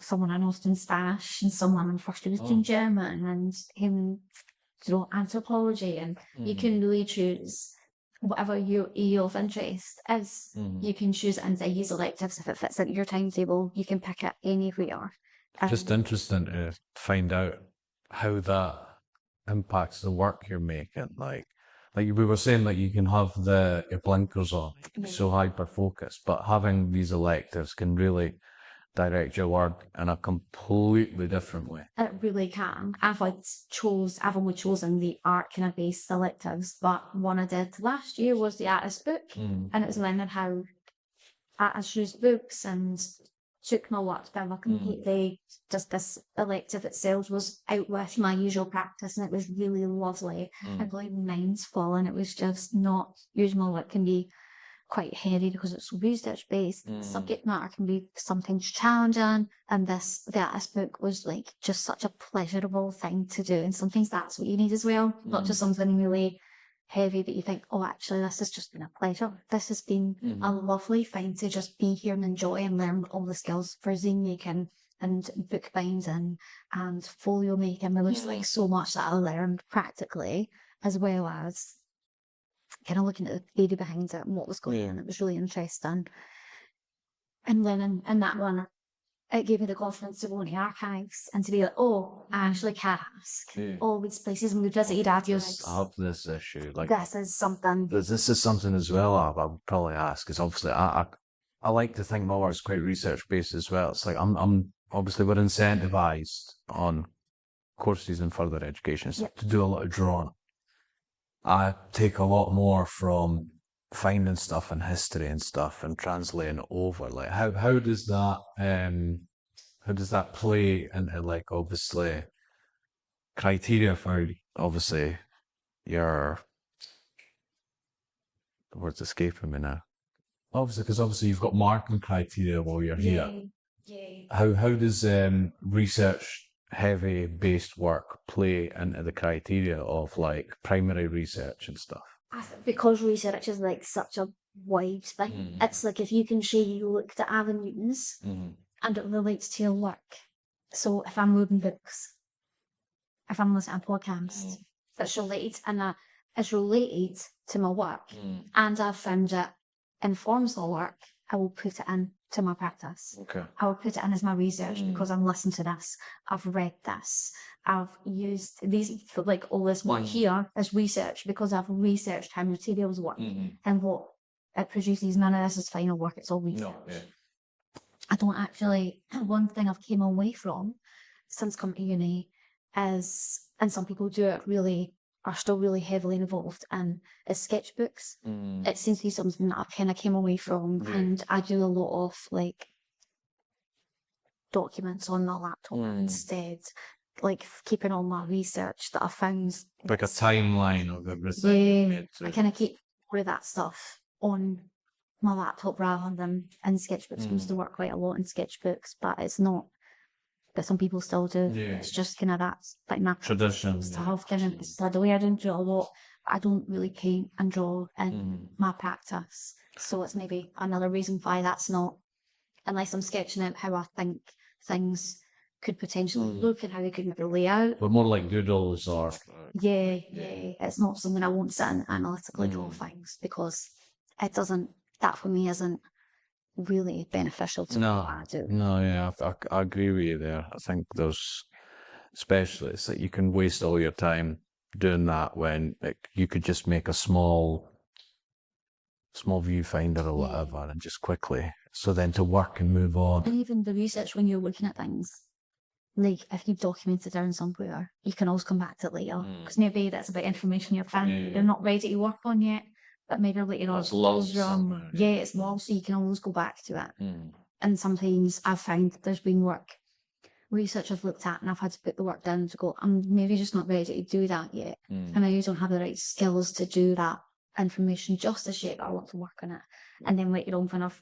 someone in Austin Spanish and someone in first year was doing German and him, anthropology, and you can really choose whatever your area of interest is. You can choose it into these electives if it fits into your timetable. You can pick it anywhere. Just interesting to find out how that impacts the work you're making. Like we were saying, like you can have your blinkers on, you can be so hyper focused, but having these electives can really direct your work in a completely different way. It really can. I've only chosen the art kind of based electives, but one I did last year was the artist book, and it was learning how artists use books and took my work down a completely, just this elective itself was out with my usual practice, and it was really lovely and really mindful, and it was just not usual. It can be quite heavy because it's research based. Subject matter can be sometimes challenging, and the artist book was like just such a pleasurable thing to do, and sometimes that's what you need as well, not just something really heavy that you think, oh, actually this has just been a pleasure. This has been a lovely thing to just be here and enjoy and learn all the skills for zine making and book binding and folio making. There was like so much that I learned practically, as well as kind of looking at the theory behind it and what was going on. It was really interesting. And then in that one, it gave me the confidence to go in the archives and to be like, oh, I actually can ask all these places and we visited Adios. I have this issue. Like this is something. This is something as well I would probably ask, because obviously I like to think my work's quite research based as well. It's like I'm obviously we're incentivized on courses in further education to do a lot of drawing. I take a lot more from finding stuff in history and stuff and translating it over. Like how does that play into, like, obviously criteria for obviously the word's escaping me now. Obviously you've got marking criteria while you're here. How does research heavy based work play into the criteria of like primary research and stuff? Because research is like such a wide thing, it's like if you can say you looked at avenues and it relates to your work. So if I'm reading books, if I'm listening to a podcast, it's related to my work, and I've found it informs my work, I will put it into my practice. Okay. I will put it in as my research because I'm listening to this, I've read this, I've used these, like all this work here as research because I've researched how materials work and what it produces. None of this is final work, it's all research. I don't actually, one thing I've came away from since coming to uni is, and some people are still really heavily involved in, is sketchbooks. It seems to be something that I've kind of came away from, and I do a lot of like documents on my laptop instead, like keeping all my research that I found. Like a timeline of everything. Yeah, I kind of keep all of that stuff on my laptop rather than in sketchbooks. I used to work quite a lot in sketchbooks, but it's not. But some people still do. It's just kind of that's like my tradition stuff. It's the way I don't do a lot. I don't really paint and draw in my practice, so it's maybe another reason why that's not. Unless I'm sketching out how I think things could potentially look and how they could maybe lay out. But more like doodles or. Yeah. It's not something I won't sit and analytically draw things because it doesn't. That for me isn't really beneficial to what I do. No, yeah, I agree with you there. I think those specialists that you can waste all your time doing that when you could just make a small viewfinder or whatever and just quickly. So then to work and move on. And even the research when you're looking at things, like if you've documented down somewhere, you can always come back to it later because maybe that's a bit of information you're not ready to work on yet. But maybe later on, it's lost. It's lost, so you can always go back to it. And sometimes I've found that there's been research I've looked at, and I've had to put the work down to go, I'm maybe just not ready to do that yet. And maybe don't have the right skills to do that information justice yet, but I want to work on it. And then later on, when I've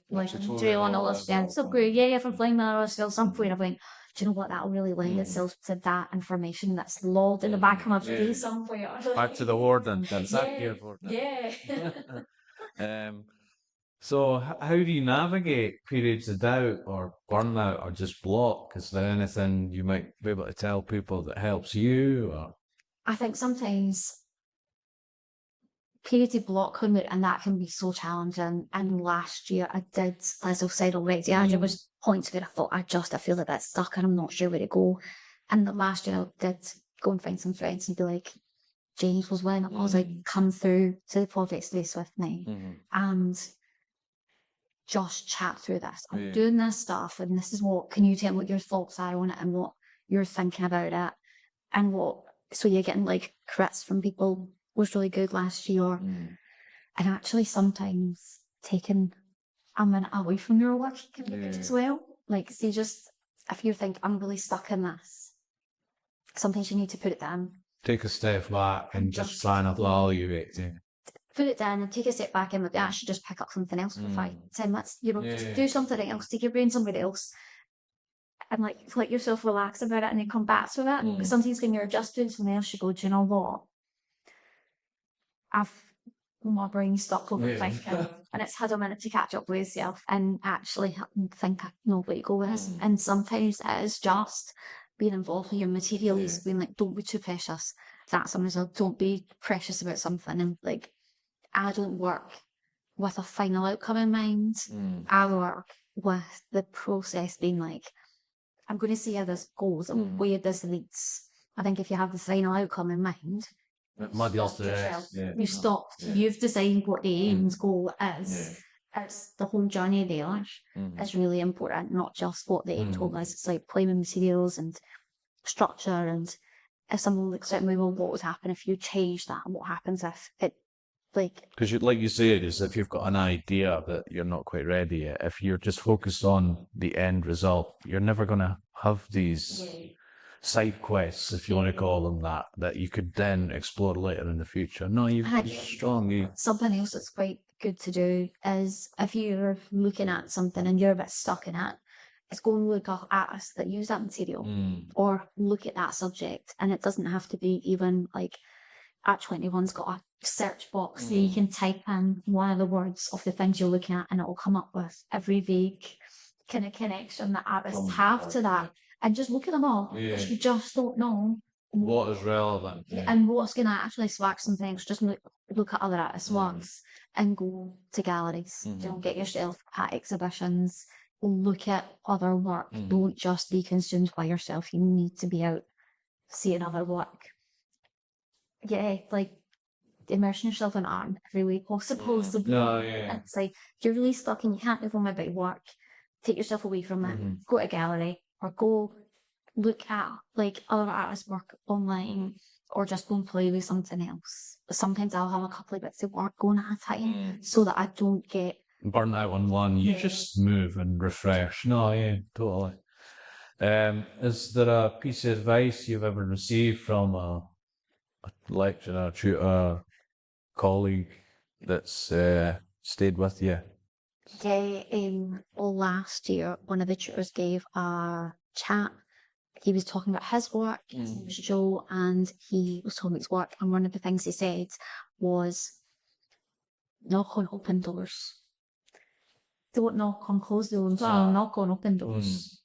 drill on all this again, so great, if I'm playing my other skills somewhere, I went, do you know what, that'll really lend itself to that information that's logged in the back of my brain somewhere. Back to the warden, then Yeah. So how do you navigate periods of doubt or burnout or just block? Is there anything you might be able to tell people that helps you? Or I think sometimes periods of block can and that can be so challenging. And last year I did, as I've said already, there was points where I thought I feel a bit stuck and I'm not sure where to go. And the last year I did go and find some friends and be like, James was one. I was like, come through to the project space with me and just chat through this. I'm doing this stuff and this is can you tell what your thoughts are on it and what you're thinking about it and so you're getting like crits from people was really good last year. And actually sometimes taking a minute away from your work can be good as well. Like, see, just if you think I'm really stuck in this, sometimes you need to put it down. take a step back and just try and evaluate it. Put it down and take a step back and maybe actually just pick up something else for 5-10 minutes. Just do something else, take your brain somewhere else, and like let yourself relax about it, and then come back to it. Because sometimes when you're just doing something else, you go, do you know what? My brain's stuck overthinking, and it's had a minute to catch up with yourself and actually think I know where to go with this. And sometimes it is just being involved with your materials, being like, don't be too precious. That's something else. Don't be precious about something, and like, I don't work with a final outcome in mind. I work with the process being like, I'm going to see how this goes and where this leads. I think if you have the final outcome in mind, you stop. You've decided what the end goal is. It's the whole journey there is really important, not just what the end goal is. It's like playing with materials and structure, and if someone looks at me, well, what would happen if you change that? What happens if it because like you said, is if you've got an idea that you're not quite ready yet, if you're just focused on the end result, you're never going to have these side quests, if you want to call them that you could then explore later in the future. No, you're strong. Something else that's quite good to do is if you're looking at something and you're a bit stuck in it, is go and look at artists that use that material or look at that subject. And it doesn't have to be even like At21's got a search box so you can type in one of the words of the things you're looking at and it will come up with every vague kind of connection that artists have to that, and just look at them all because you just don't know what is relevant and what's going to actually spark some things. Just look at other artists' works and go to galleries. Don't get yourself at exhibitions. Look at other work. Don't just be consumed by yourself. You need to be out seeing other work. Like immersing yourself in art in every way possible. It's like you're really stuck and you can't move on about work. Take yourself away from it. Go to a gallery or go look at like other artists' work online, or just go and play with something else. Sometimes I'll have a couple of bits of work going at a time so that I don't get burnt out on one. You just move and refresh. Totally. Is there a piece of advice you've ever received from a lecturer, tutor, colleague that's stayed with you? Last year, one of the tutors gave a chat. He was talking about his work, his name was Joe, and he was talking about his work. And one of the things he said was, knock on open doors. Don't knock on closed doors, knock on open doors.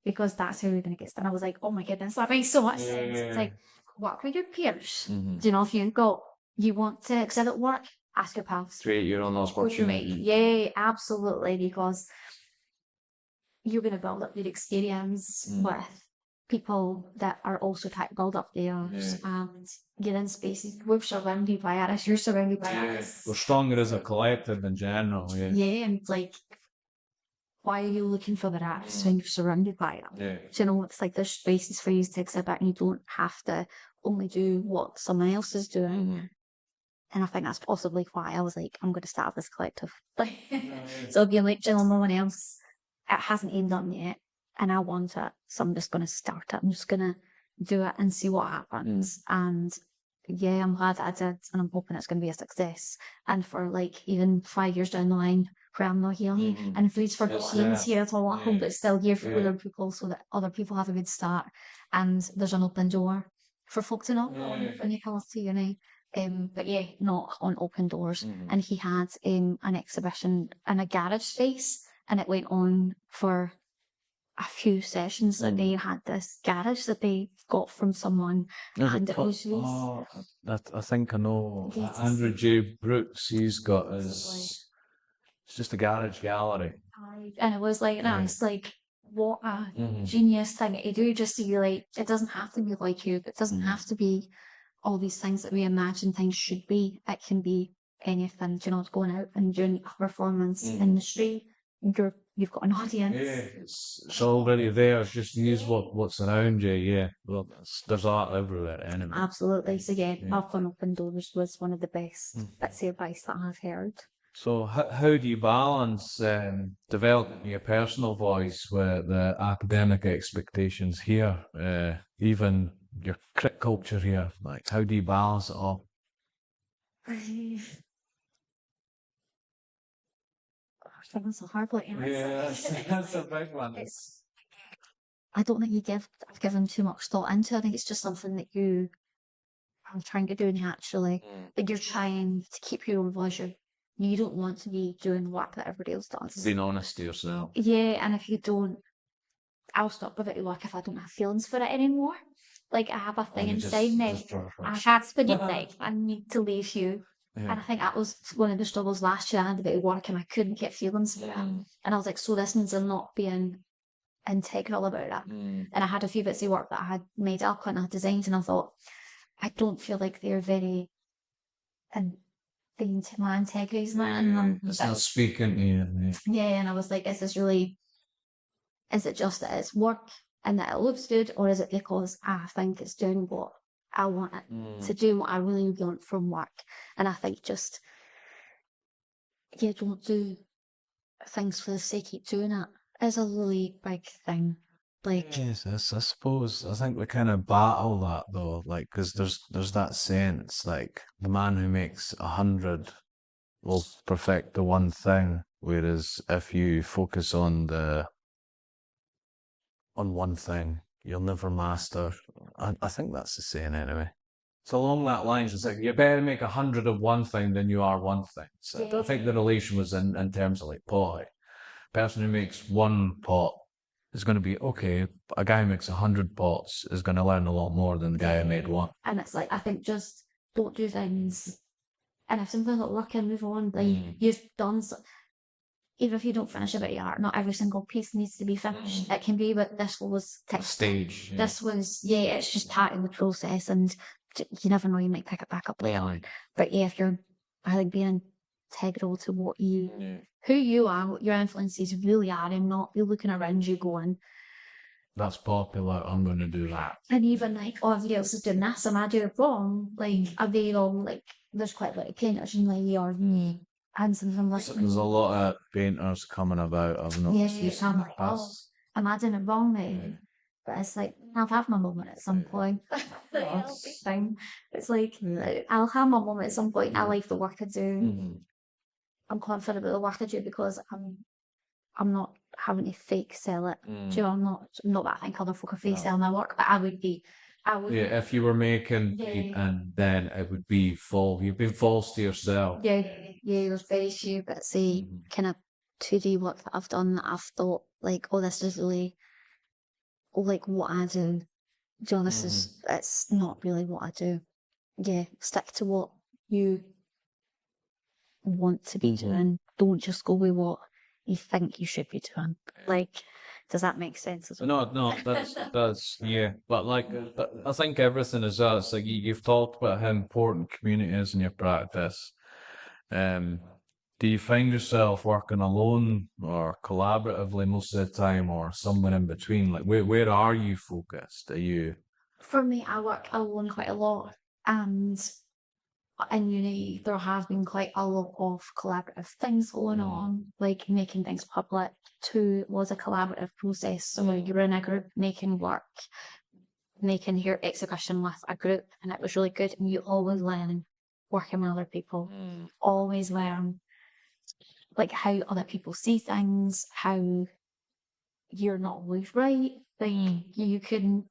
Because that's how you're going to get started. I was like, oh my goodness, that makes so much sense. It's like, work with your peers. Do you know, if you want to exhibit work, ask your pals. Create your own opportunity. Yeah, absolutely. Because you're going to build up your experience with people that are also trying to build up theirs. And you're in spaces. We're surrounded by artists. You're surrounded by artists. We're stronger as a collective in general. Yeah, and like, why are you looking for the artists when you're surrounded by them? You know, it's like there's spaces for you to exhibit and you don't have to only do what someone else is doing. And I think that's possibly why I was like, I'm going to start this collective. So being like, no one else, it hasn't even done yet. And I want it. So I'm just going to start it. I'm just going to do it and see what happens. And I'm glad that I did. And I'm hoping it's going to be a success. And for like even 5 years down the line, where I'm not here, and if it's for teams here at all, I hope it's still here for other people so that other people have a good start and there's an open door for folk to knock on when you come to uni. But yeah, not on open doors. And he had an exhibition in a garage space, and it went on for a few sessions. And they had this garage that they got from someone, and it was used. Oh, I think I know. Yes. Andrew J. Brooks, he's got his. It's just a garage gallery. And it was like, no, Right. it's like, what a genius thing to do, just to be like, it doesn't have to be like you, it doesn't have to be all these things that we imagine things should be. It can be anything, you know, going out and doing a performance in the street, you've got an audience. Yeah, it's already there. It's just use what's around you. Yeah, well, there's art everywhere anyway. Absolutely. So yeah, Half on Open Doors was one of the best bits of advice that I've heard. So how do you balance developing your personal voice with the academic expectations here, even your crit culture here? Like, how do you balance it all? That's a hard one. Yeah, that's a big one. I don't think I've given too much thought into it. I think it's just something that you are trying to do naturally. Like you're trying to keep your own voice. You don't want to be doing work that everybody else does. Being honest to yourself. Yeah, and if you don't, I'll stop with it work if I don't have feelings for it anymore. Like I have a thing inside me. I had spaghetti night. I need to leave you. Yeah. And I think that was one of the struggles last year. I had a bit of work and I couldn't get feelings for it. And I was like, so this means I'm not being integral about it. And I had a few bits of work that I had made up and I had designed, and I thought, I don't feel like they're very into my integrity, man. It's not speaking to you. Yeah, and I was like, is it just that it's work and that it looks good, or is it because I think it's doing what I want it to do, what I really want from work? And I think just, don't do things for the sake of doing it is a really big thing. Like, yes, I suppose I think we kind of battle that though, like, because there's that sense, like the man who makes 100 will perfect the one thing, whereas if you focus on one thing, you'll never master. I think that's the saying anyway. So along that lines, it's like you better make 100 of one thing than you are one thing. So I think the relation was in terms of like pot. Like, person who makes one pot is going to be okay. A guy who makes 100 pots is going to learn a lot more than the guy who made one. And it's like, I think just don't do things. And if something's not working, move on. Like you've done even if you don't finish a bit of art, not every single piece needs to be finished. It can be, but this was a stage. Yeah. This was, it's just part of the process, and you never know, you might pick it back up later on. But yeah, if I think being integral to what who you are, what your influences really are, and not be looking around you going, that's popular, I'm going to do that. And even like, oh, everybody else is doing this, am I doing it wrong? Like, are they wrong? Like, there's quite a lot of painters in like, or and something like there's a lot of painters coming about. I've not. Yes, you sound like, oh, am I doing it wrong, mate? But it's like, I'll have my moment at some point. It's like, I'll have my moment at some point. I like the work I do. I'm confident about the work I do because I'm not having to fake sell it. Do you know, I'm not that I think other folk are fake selling my work, but I would be. Yeah, if you were making and then it would be false. You've been false to yourself. Yeah, there's very few bits of kind of 2D work that I've done that I've thought like, oh, this is really like what I do. You know, it's not really what I do. Yeah, stick to what you want to be doing. Don't just go with what you think you should be doing. Like, does that make sense? No, that's yeah. But like, I think everything is that. It's like you've talked about how important community is in your practice. Do you find yourself working alone or collaboratively most of the time, or somewhere in between? Like, where are you focused? Are you? For me, I work alone quite a lot, and in uni there has been quite a lot of collaborative things going on, like making things public too was a collaborative process. So you're in a group making work, making your exhibition with a group, and it was really good. And you always learn working with other people, always learn like how other people see things, how you're not always right. Like you can,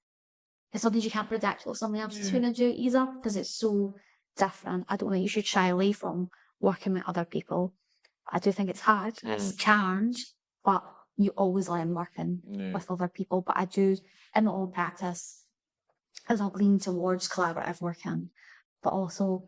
sometimes you can't predict what somebody else is going to do either, because it's so different. I don't think you should shy away from working with other people. I do think it's hard, it's a challenge, but you always learn working with other people. But I do, in my own practice, as I'll lean towards collaborative working, but also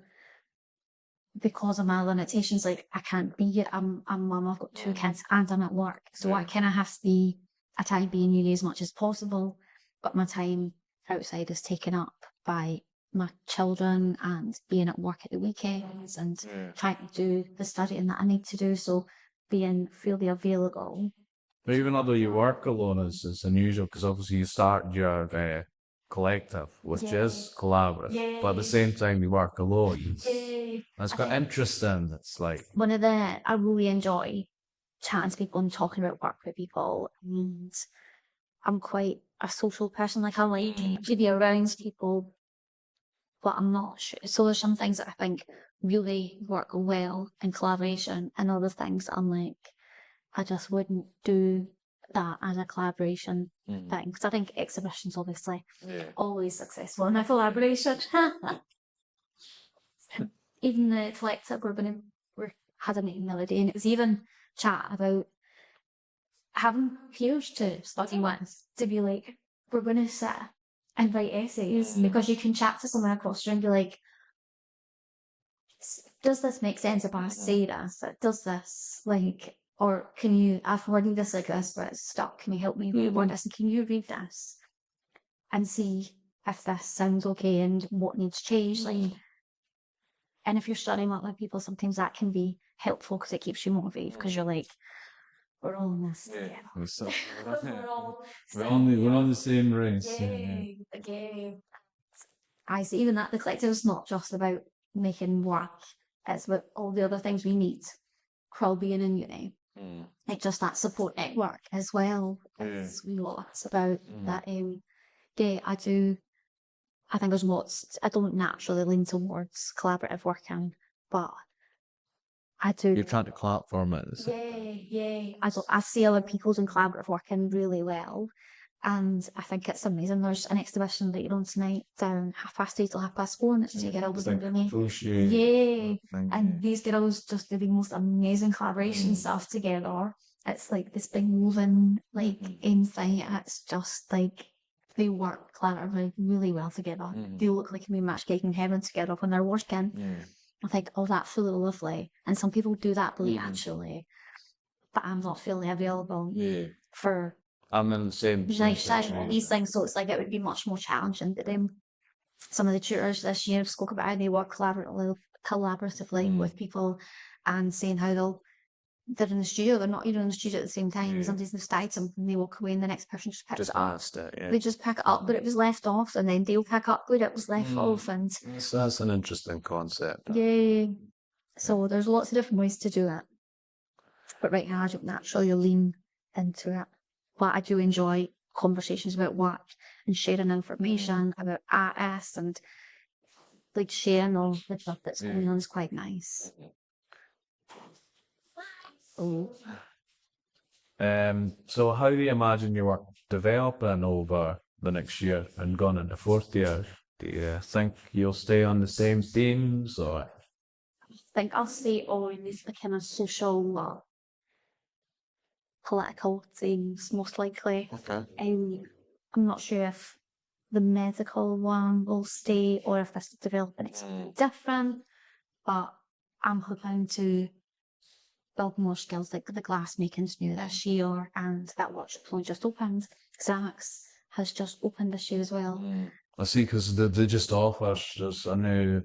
because of my limitations, like I can't be, I'm mum, I've got 2 kids and I'm at work. So I kind of have to be, I try to be in uni as much as possible, but my time outside is taken up by my children and being at work at the weekends and trying to do the studying that I need to do. So being fully available. But even although you work alone is unusual because obviously you start your collective, which is collaborative, but at the same time you work alone. It's quite interesting. It's like I really enjoy chatting to people and talking about work with people, and I'm quite a social person. Like I like to be around people, but I'm not sure. So there's some things that I think really work well in collaboration, and other things I'm like, I just wouldn't do that as a collaboration thing. Because I think exhibitions obviously always successful in a collaboration. Even the collective we had a meeting the other day, and it was even chat about having peers to study with, to be like, we're going to sit and write essays, because you can chat to someone across the room and be like, does this make sense if I say this? Does this, like, or can you, I've worded this like this, but it's stuck. Can you help me reword this? And can you read this and see if this sounds okay and what needs changed? Like, and if you're studying with other people, sometimes that can be helpful because it keeps you motivated, because you're like, we're all in this together. we're on the same race. I see even that the collective is not just about making work, it's about all the other things we need while being in uni. Like just that support network as well. It's lots about that. I think there's lots. I don't naturally lean towards collaborative working, but I do. You're trying to platform it. I see other people doing collaborative working really well, and I think it's amazing. There's an exhibition later on tonight down 3:30 till 4:30, and it's 2 girls underneath. And these girls just do the most amazing collaboration stuff together. It's like this big woven insight. It's just like they work collaboratively really well together. They look like a wee match cake in heaven together when they're working. I think, oh, that's really lovely. And some people do that believe actually, but I'm not fully available for I'm in the same these things. So it's like it would be much more challenging. But some of the tutors this year spoke about how they work collaboratively with people, and saying how they're in the studio, they're not even in the studio at the same time. Somebody's started something, they walk away and the next person just picks it up. They just pick it up, but it was left off, and then they'll pick up where it was left off. And that's an interesting concept. So there's lots of different ways to do it. But right now I don't naturally lean into it. But I do enjoy conversations about work and sharing information about artists, and like sharing all the stuff that's going on is quite nice. So how do you imagine your work developing over the next year and going into 4th year? Do you think you'll stay on the same themes, or? I think I'll stay on these kind of social, political themes, most likely. I'm not sure if the medical one will stay or if this will develop and it's different, but I'm hoping to build more skills. Like the glassmaking's new this year, and that workshop's only just opened. Xanax has just opened this year as well. I see, because they just offer just a new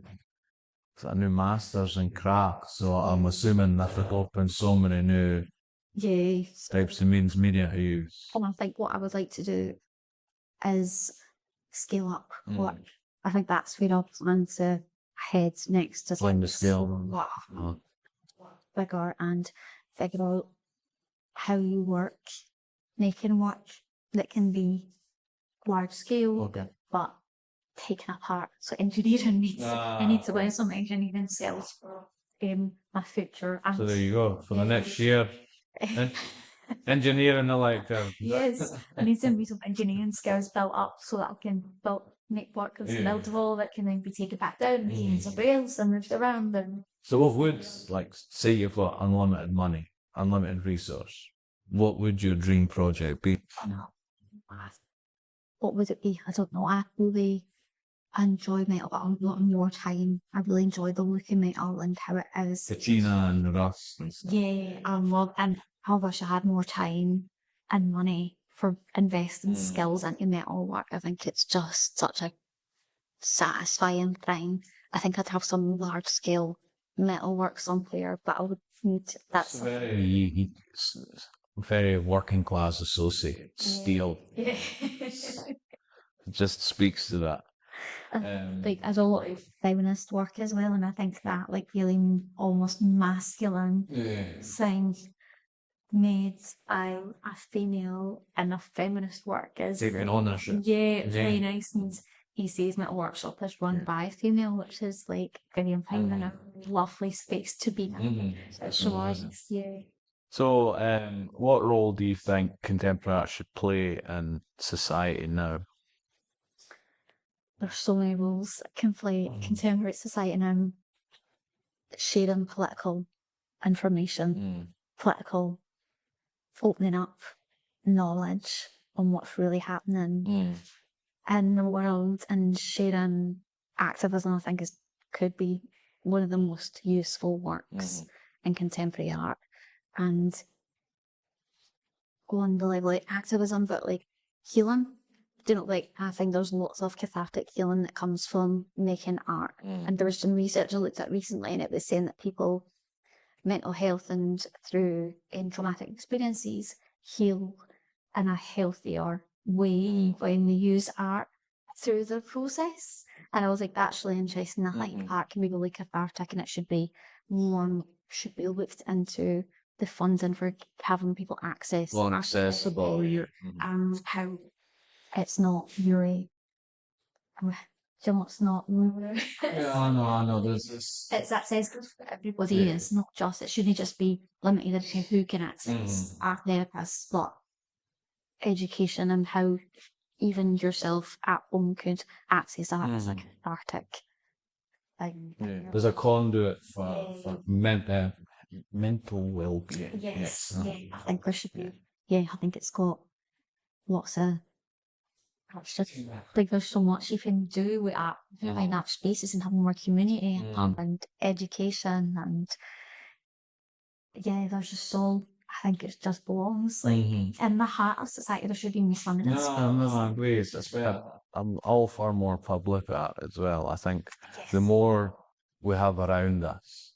masters in craft, so I'm assuming that they've opened so many new types of media to use. And I think what I would like to do is scale up work. I think that's where I plan to head next, to Find the scale bigger and figure out how you work, making work that can be large scale, but taken apart. So engineering I need to learn some engineering skills for my future. So there you go, for the next year. Engineering elective. Yes, I need some engineering skills built up so that I can make work that's buildable that can then be taken back down and used somewhere else and moved around. And So what would, like, say you've got unlimited money, unlimited resource, what would your dream project be? what would it be? I don't know. I really enjoy metal, but a lot more time. I really enjoy the look of metal and how it is. Katina and the rust and stuff. Yeah, and I wish I had more time and money for investing skills into metal work. I think it's just such a satisfying thing. I think I'd have some large scale metal work somewhere, but I would need that's Very working class associate steel. yeah. It just speaks to that. Like I do a lot of feminist work as well, and I think that like really almost masculine thing made by a female in a feminist work is Taking ownership. Yeah, it's really nice. And ECA's Metal Workshop is run by a female, which is like very empowering, a lovely space to be in. Yeah. So, what role do you think contemporary art should play in society now? There's so many roles that can play contemporary society now. Sharing political information, political opening up knowledge on what's really happening in the world, and sharing activism, I think could be one of the most useful works in contemporary art. And go on the level like activism, but like healing. Like I think there's lots of cathartic healing that comes from making art. And there was some research I looked at recently, and it was saying that people, mental health and through traumatic experiences, heal in a healthier way when they use art through the process. And I was like, that's really interesting. I think art can be really cathartic, and it should be looked into the funding for having people access More accessible. And how it's not it's not I know. it's accessible for everybody. It's not just, it shouldn't just be limited to who can access art therapists, but education and how even yourself at home could access art as a cathartic thing. There's a conduit for mental well-being. Yes. I think there should be. Yeah, I think it's got lots of. It's just like there's so much you can do with art, having art spaces and having more community and education, and there's just so. I think it just belongs like in the heart of society. There should be more funding. No, I agree. I'm all for more public art as well. I think the more we have around us,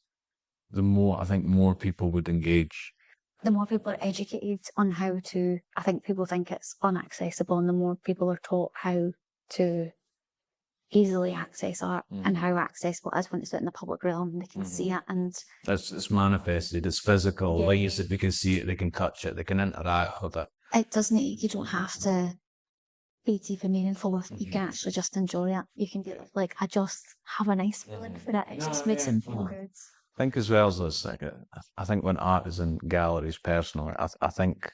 the more I think more people would engage. The more people are educated on how to, I think people think it's unaccessible, and the more people are taught how to easily access art and how accessible it is when it's out in the public realm and they can see it. And it's manifested, it's physical. Like you said, they can see it, they can touch it, they can interact with it. It doesn't, you don't have to be deep and meaningful with it. You can actually just enjoy it. You can be like, I just have a nice feeling for it. It just makes it feel good. I think as well as this, like, I think when art is in galleries personally, I think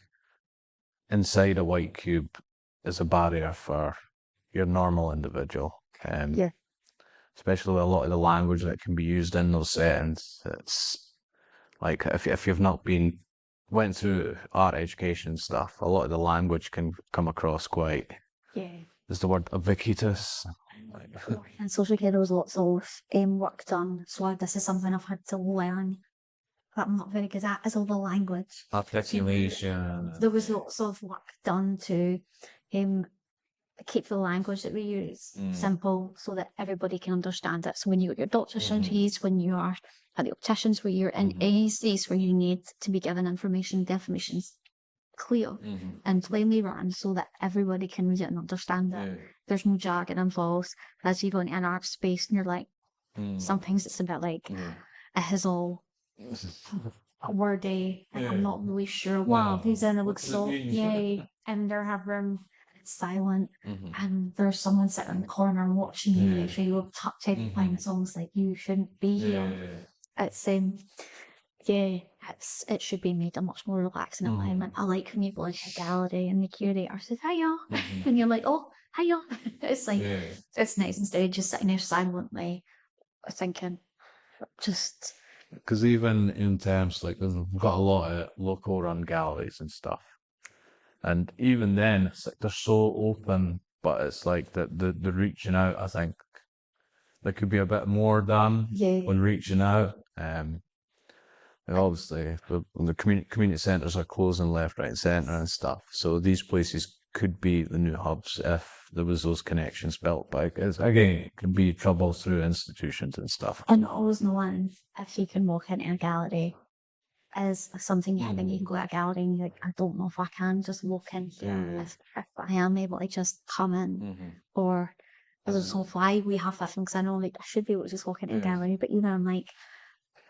inside a white cube is a barrier for your normal individual. Especially with a lot of the language that can be used in those settings. It's like if you've not went through art education stuff, a lot of the language can come across quite. There's the word ubiquitous. And social care, there was lots of work done. So this is something I've had to learn that I'm not very good at, is all the language. Articulation. There was lots of work done to keep the language that we use simple so that everybody can understand it. So when you got your doctor's surgeries, when you are at the opticians, where you're in any space where you need to be given information, the information's clear and plainly written so that everybody can read it and understand it. There's no jargon involved. As you go into an art space and you're like, sometimes it's a bit like, it is all wordy, and I'm not really sure. Wow, these in it looks so yay, and they're having it's silent, and there's someone sitting in the corner watching you. Make sure you're typing it's almost like you shouldn't be here. It's it should be made a much more relaxing environment. I like when you go into a gallery and the curator says, hiya, and you're like, oh, hiya. It's like, it's nice instead of just sitting there silently thinking, just... Because even in terms, like, we've got a lot of local run galleries and stuff. And even then, it's like they're so open, but it's like the reaching out, I think there could be a bit more done when reaching out. And obviously, the community centres are closing left, right, and centre and stuff. So these places could be the new hubs if there was those connections built. But again, it can be trouble through institutions and stuff. And always knowing if you can walk into a gallery is something you think you can go to a gallery and you're like, I don't know if I can just walk in here, if I am able to just come in, or I don't know why we have that thing, because I know like I should be able to just walk into a gallery, but you know, I'm like,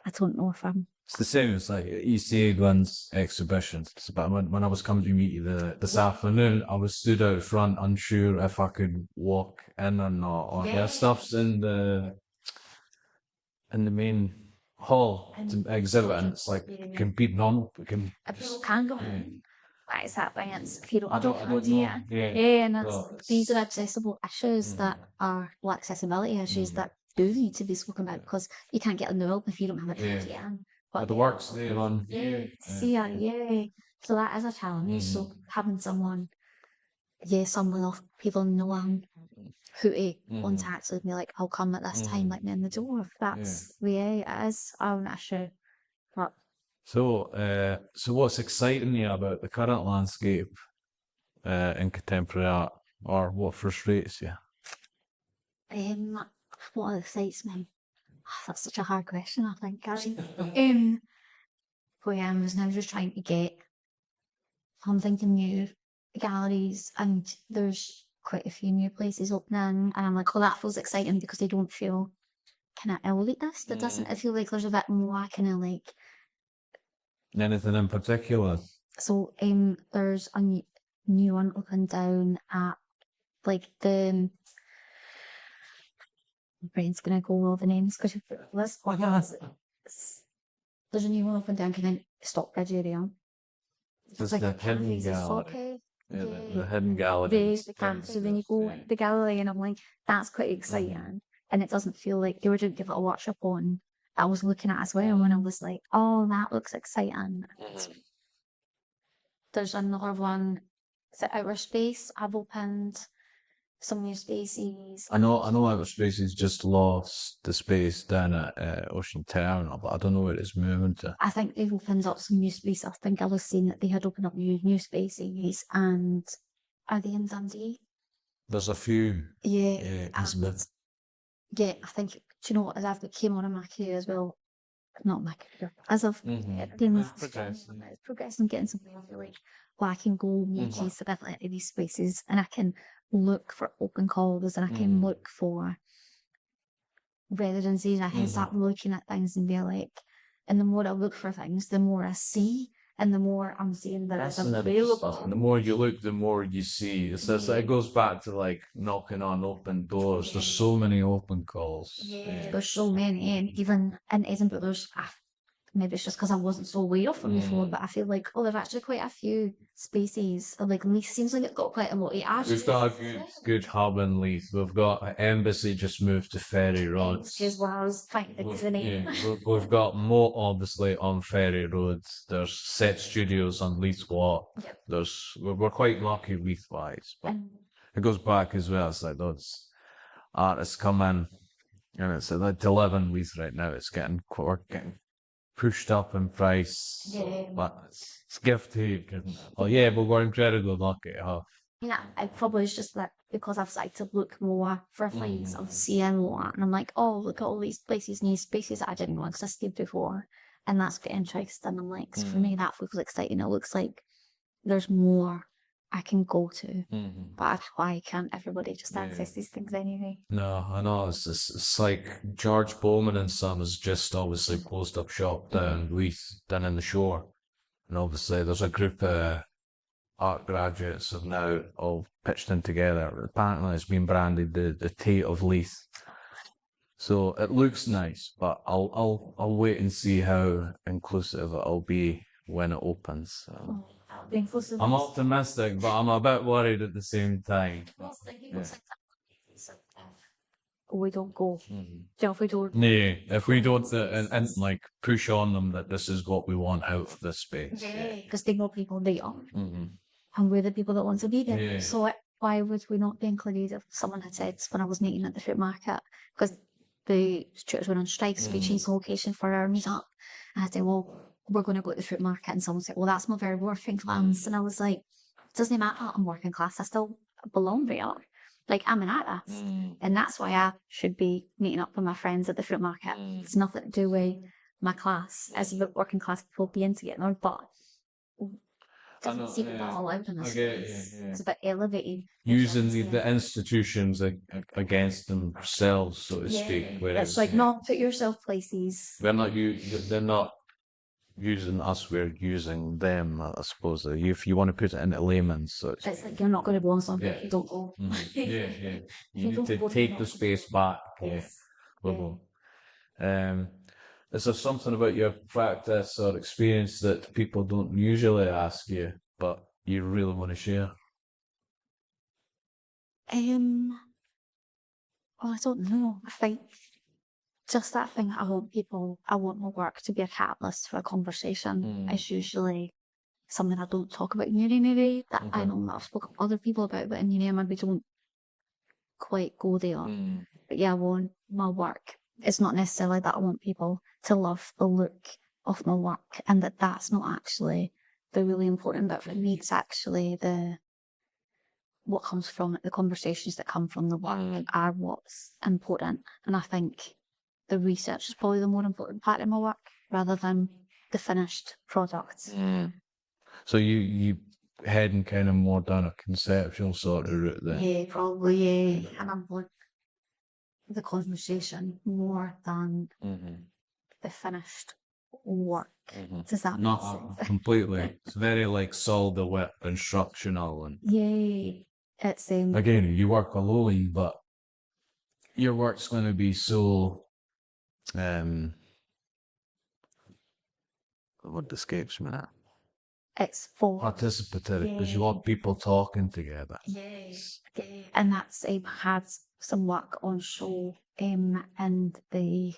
I don't know if I'm... It's the same as like ECA runs exhibitions. But when I was coming to meet you this afternoon, I was stood out front, unsure if I could walk in or not. Or stuff's in the main hall to exhibit, and it's like can be normal. People can go in. Why is that? If you don't, I don't know. And these are accessible issues that are accessibility issues that do need to be spoken about, because you can't get in the world if you don't have a PGM. But the works there on. So that is a challenge. So having someone else, people knowing who to contact with me, like, I'll come at this time, let me in the door. If that's it is, I'm not sure. But so what's exciting you about the current landscape in contemporary art, or what frustrates you? What excites me? That's such a hard question, I think. Where I was now just trying to get something to new galleries, and there's quite a few new places opening, and I'm like, oh, that feels exciting because they don't feel kind of elitist. It doesn't. I feel like there's a bit more kind of like... Anything in particular? So there's a new one opened down at like the... My brain's gonna go all the names because there's a new one open down in Stockbridge area. It's like the hidden gallery. The hidden gallery. So then you go into the gallery, and I'm like, that's quite exciting. And it doesn't feel like they were doing give it a workshop on. I was looking at as well, and I was like, oh, that looks exciting. There's another one. It's at Outer Space. I've opened some new spaces. I know Outer Spaces just lost the space down at Ocean Terminal, but I don't know where it's moving to. I think they've opened up some new spaces. I think I was seeing that they had opened up new spaces, and are they in Dundee? There's a few. I think, do you know what, as I've came on in my career as well, not my career, as I've it's progressing, getting something I feel like, I can go make use of these spaces, and I can look for open calls, and I can look for residencies, and I can start looking at things and be like, and the more I look for things, the more I see, and the more I'm seeing that it's available. And the more you look, the more you see. It goes back to like knocking on open doors. There's so many open calls. There's so many, and even in Edinburgh, there's maybe it's just because I wasn't so aware of them before, but I feel like, there's actually quite a few spaces. Like Leith seems like it's got quite a lot of... We've got a good hub in Leith. We've got an Embassy just moved to Ferry Roads. Which is what I was trying to think of the name. We've got Moat obviously on Ferry Roads. There's Set Studios on Leith Walk. We're quite lucky Leith wise, but it goes back as well. It's like those artists come in, and it's like to live in Leith right now. It's getting pushed up in price, but it's give take. But we're incredibly lucky. It probably is just that because I've started to look more for things, I'm seeing more, and I'm like, oh, look at all these places, new spaces that I didn't know existed before, and that's getting interesting. I'm like, for me, that feels exciting. It looks like there's more I can go to, but why can't everybody just access these things anyway? No, I know. It's like George Bowman and Son has just obviously closed up shop down in the Shore, and obviously there's a group of art graduates have now all pitched in together. Apparently, it's been branded the Tate of Leith. So it looks nice, but I'll wait and see how inclusive it'll be when it opens. So. I'm optimistic, but I'm a bit worried at the same time. Yeah. We don't go. Mhm. So if we don't, Yeah, if we don't and like push on them that this is what we want out of this space. because they know people they are, Mm-hmm. and we're the people that want to be there. Yeah. So why would we not be included? If someone had said when I was meeting at the fruit market, because the tutors were on strike, so we changed the location for our meetup. And I said, well, we're going to go to the fruit market, and someone said, well, that's not very working class. And I was like, it doesn't matter, I'm working class, I still belong there. Like, I'm an artist, and that's why I should be meeting up with my friends at the fruit market. It's nothing to do with my class. It's about working class people being together, but doesn't seem that all out in this space. It's about elevating. Using the institutions against themselves, so to speak. Whereas It's like not put yourself places. they're not using us, we're using them, I suppose. If you want to put it into layman's, so It's like you're not going to go on something if you don't go. yeah. You need to take the space back. Yeah. Is there something about your practice or experience that people don't usually ask you, but you really want to share? Well, I don't know. I think just that thing. I want my work to be a catalyst for a conversation. It's usually something I don't talk about in uni, maybe that I know that I've spoken to other people about, but in uni maybe don't quite go there. But yeah, I want my work. It's not necessarily that I want people to love the look of my work, and that's not actually the really important bit for me. It's actually what comes from it, the conversations that come from the work are what's important. And I think the research is probably the more important part of my work rather than the finished product. So you heading kind of more down a conceptual sort of route then? Yeah, probably, yeah. And I'm like the conversation more than the finished work. Does that make sense? Completely. It's very like silhouette instructional and Yeah. It's again, you work alone, but your work's going to be so what escapes me now? it's for Participatory, because you want people talking together. and that's had some work on show in the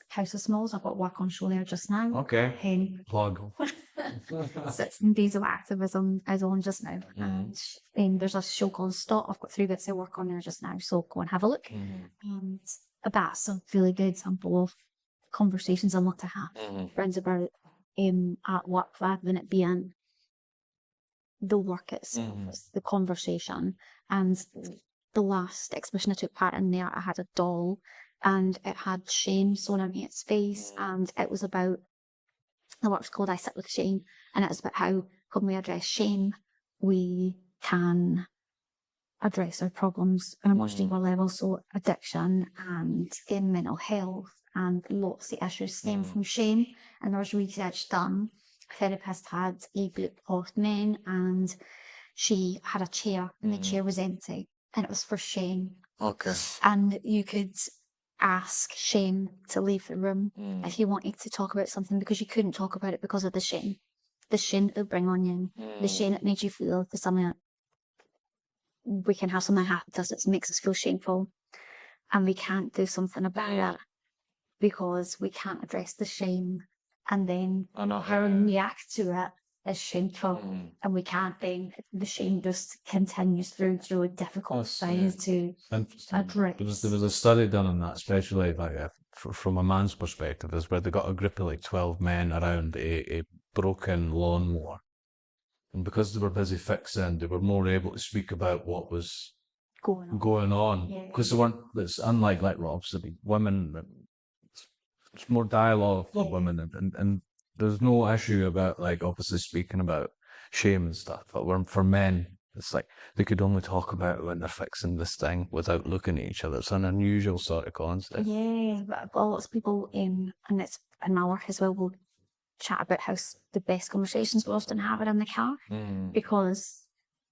House of Smalls. I've got work on show there just now. Okay. Plug. Citizen Diesel Activism is on just now. And there's a show called Stop. I've got 3 bits of work on there just now, so go and have a look. And that's a really good example of conversations I want to have. Friends about at work rather than it being the work itself, the conversation. And the last exhibition I took part in there, I had a doll and it had shame sewn on its face, and it was about the work's called I Sit With Shame, and it's about how when we address shame, we can address our problems on a much deeper level. So addiction and in mental health and lots of issues stem from shame. And there was research done. A therapist had a group of men and she had a chair and the chair was empty and it was for shame. Okay. And you could ask shame to leave the room if you wanted to talk about something because you couldn't talk about it because of the shame. The shame that it would bring on you. The shame that made you feel there's something that we can have something happen to us that makes us feel shameful and we can't do something about it because we can't address the shame, and then how we react to it is shameful and we can't, then the shame just continues through a difficult phase to address. There was a study done on that, especially like from a man's perspective, is where they got a group of like 12 men around a broken lawnmower. And because they were busy fixing, they were more able to speak about what was going on. Because they weren't, it's unlike like obviously women, it's more dialogue for women, and there's no issue about like obviously speaking about shame and stuff. But for men, it's like they could only talk about it when they're fixing this thing without looking at each other. It's an unusual sort of concept. Yeah, but lots of people, and it's in my work as well, will chat about how the best conversations we often have it in the car because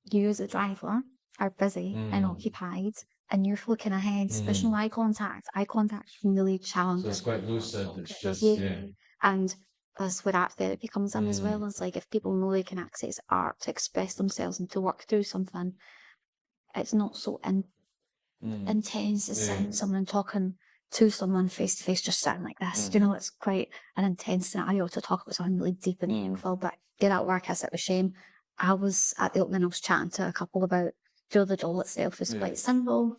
you as a driver are busy and occupied and you're looking ahead. There's no eye contact. Eye contact can really challenge. So it's quite lucid. It's just, Yeah. And that's where art therapy comes in as well. It's like if people know they can access art to express themselves and to work through something, it's not so intense as sitting someone and talking to someone face to face, just sitting like this. You know, it's quite an intense scenario to talk about something really deep and meaningful. But get at work, I sit with shame. I was at the opening, I was chatting to a couple about, the doll itself is quite simple,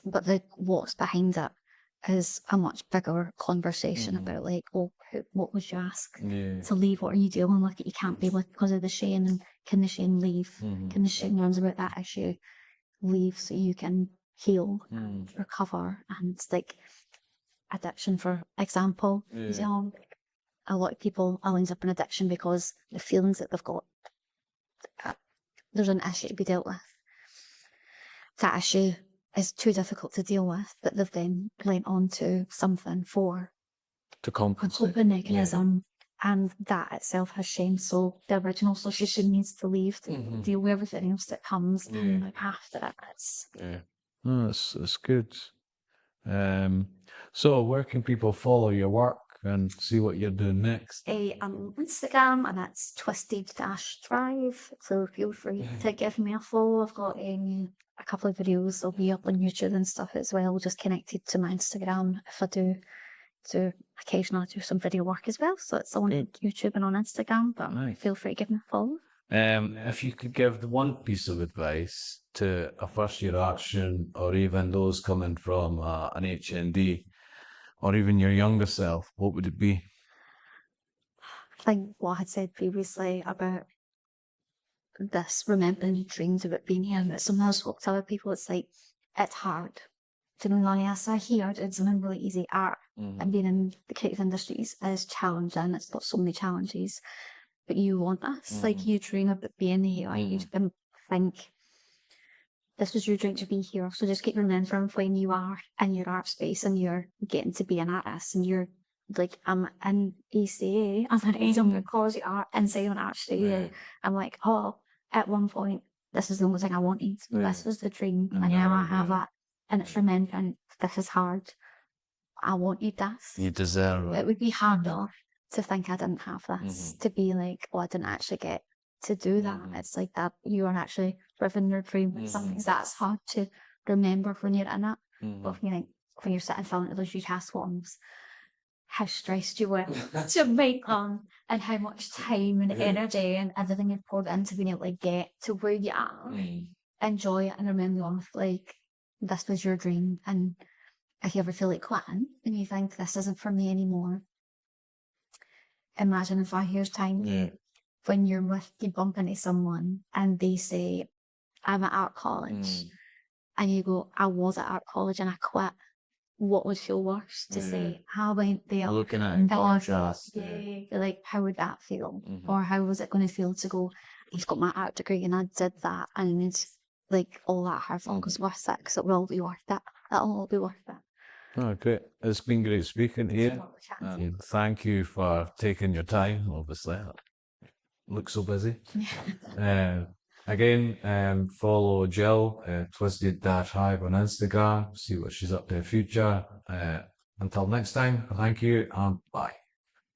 but what's behind it is a much bigger conversation about like, well, what would you ask to leave? What are you dealing with that you can't be with because of the shame? And can the shame leave? Can the shame runs about that issue leave so you can heal and recover? And like addiction, for example, a lot of people will end up in addiction because the feelings that they've got, there's an issue to be dealt with. That issue is too difficult to deal with, but they've then lent on to something for to a compensate. coping mechanism, and that itself has shame. So the original solution needs to leave to deal with everything else that comes after it. It's Oh, that's good. So where can people follow your work and see what you're doing next? on Instagram, and that's twisted-thrive. So feel free to give me a follow. I've got a couple of videos will be up on YouTube and stuff as well, just connected to my Instagram. If I do occasionally do some video work as well, so it's on YouTube and on Instagram. But feel free to give me a follow. If you could give the one piece of advice to a first-year artisan, or even those coming from an HND, or even your younger self, what would it be? I think what I had said previously about this, remembering your dreams about being here, but somehow spoke to other people, it's like, it's hard. To know, yes, I hear it's something really easy. Art and being in the creative industries is challenging. It's got so many challenges, but you want this. Like, you dream about being here. You think this was your dream to be here. So just keep remembering when you are in your art space and you're getting to be an artist, and you're like, I'm in ECA, I'm an Asian College Art inside an art studio. I'm like, oh, at one point, this is the only thing I wanted. This was the dream, and now I have it. And it's remembering this is hard. I wanted this. You deserve it. It would be harder to think I didn't have this, to be like, oh, I didn't actually get to do that. It's like that you are actually living your dream with something that's hard to remember when you're in it. But when you're sitting filming those huge cast forms, how stressed you were to make them, and how much time and energy and everything you've poured into being able to get to where you are. Enjoy it and remember off, like, this was your dream. And if you ever feel like quitting and you think this isn't for me anymore, imagine in 5 years' time when you're with, you bump into someone and they say, I'm at art college, and you go, I was at art college and I quit. What would feel worse to say? How went there? Looking at it, contrast. Like, how would that feel? Or how was it going to feel to go, I've got my art degree and I did that, and it's like all that hard work was worth it, because it will all be worth it. It'll all be worth it. Oh, great. It's been great speaking to you. And thank you for taking your time, obviously. Look so busy. Again, follow Jill, Twisted-Hive on Instagram, see what she's up to in the future. Until next time, thank you and bye.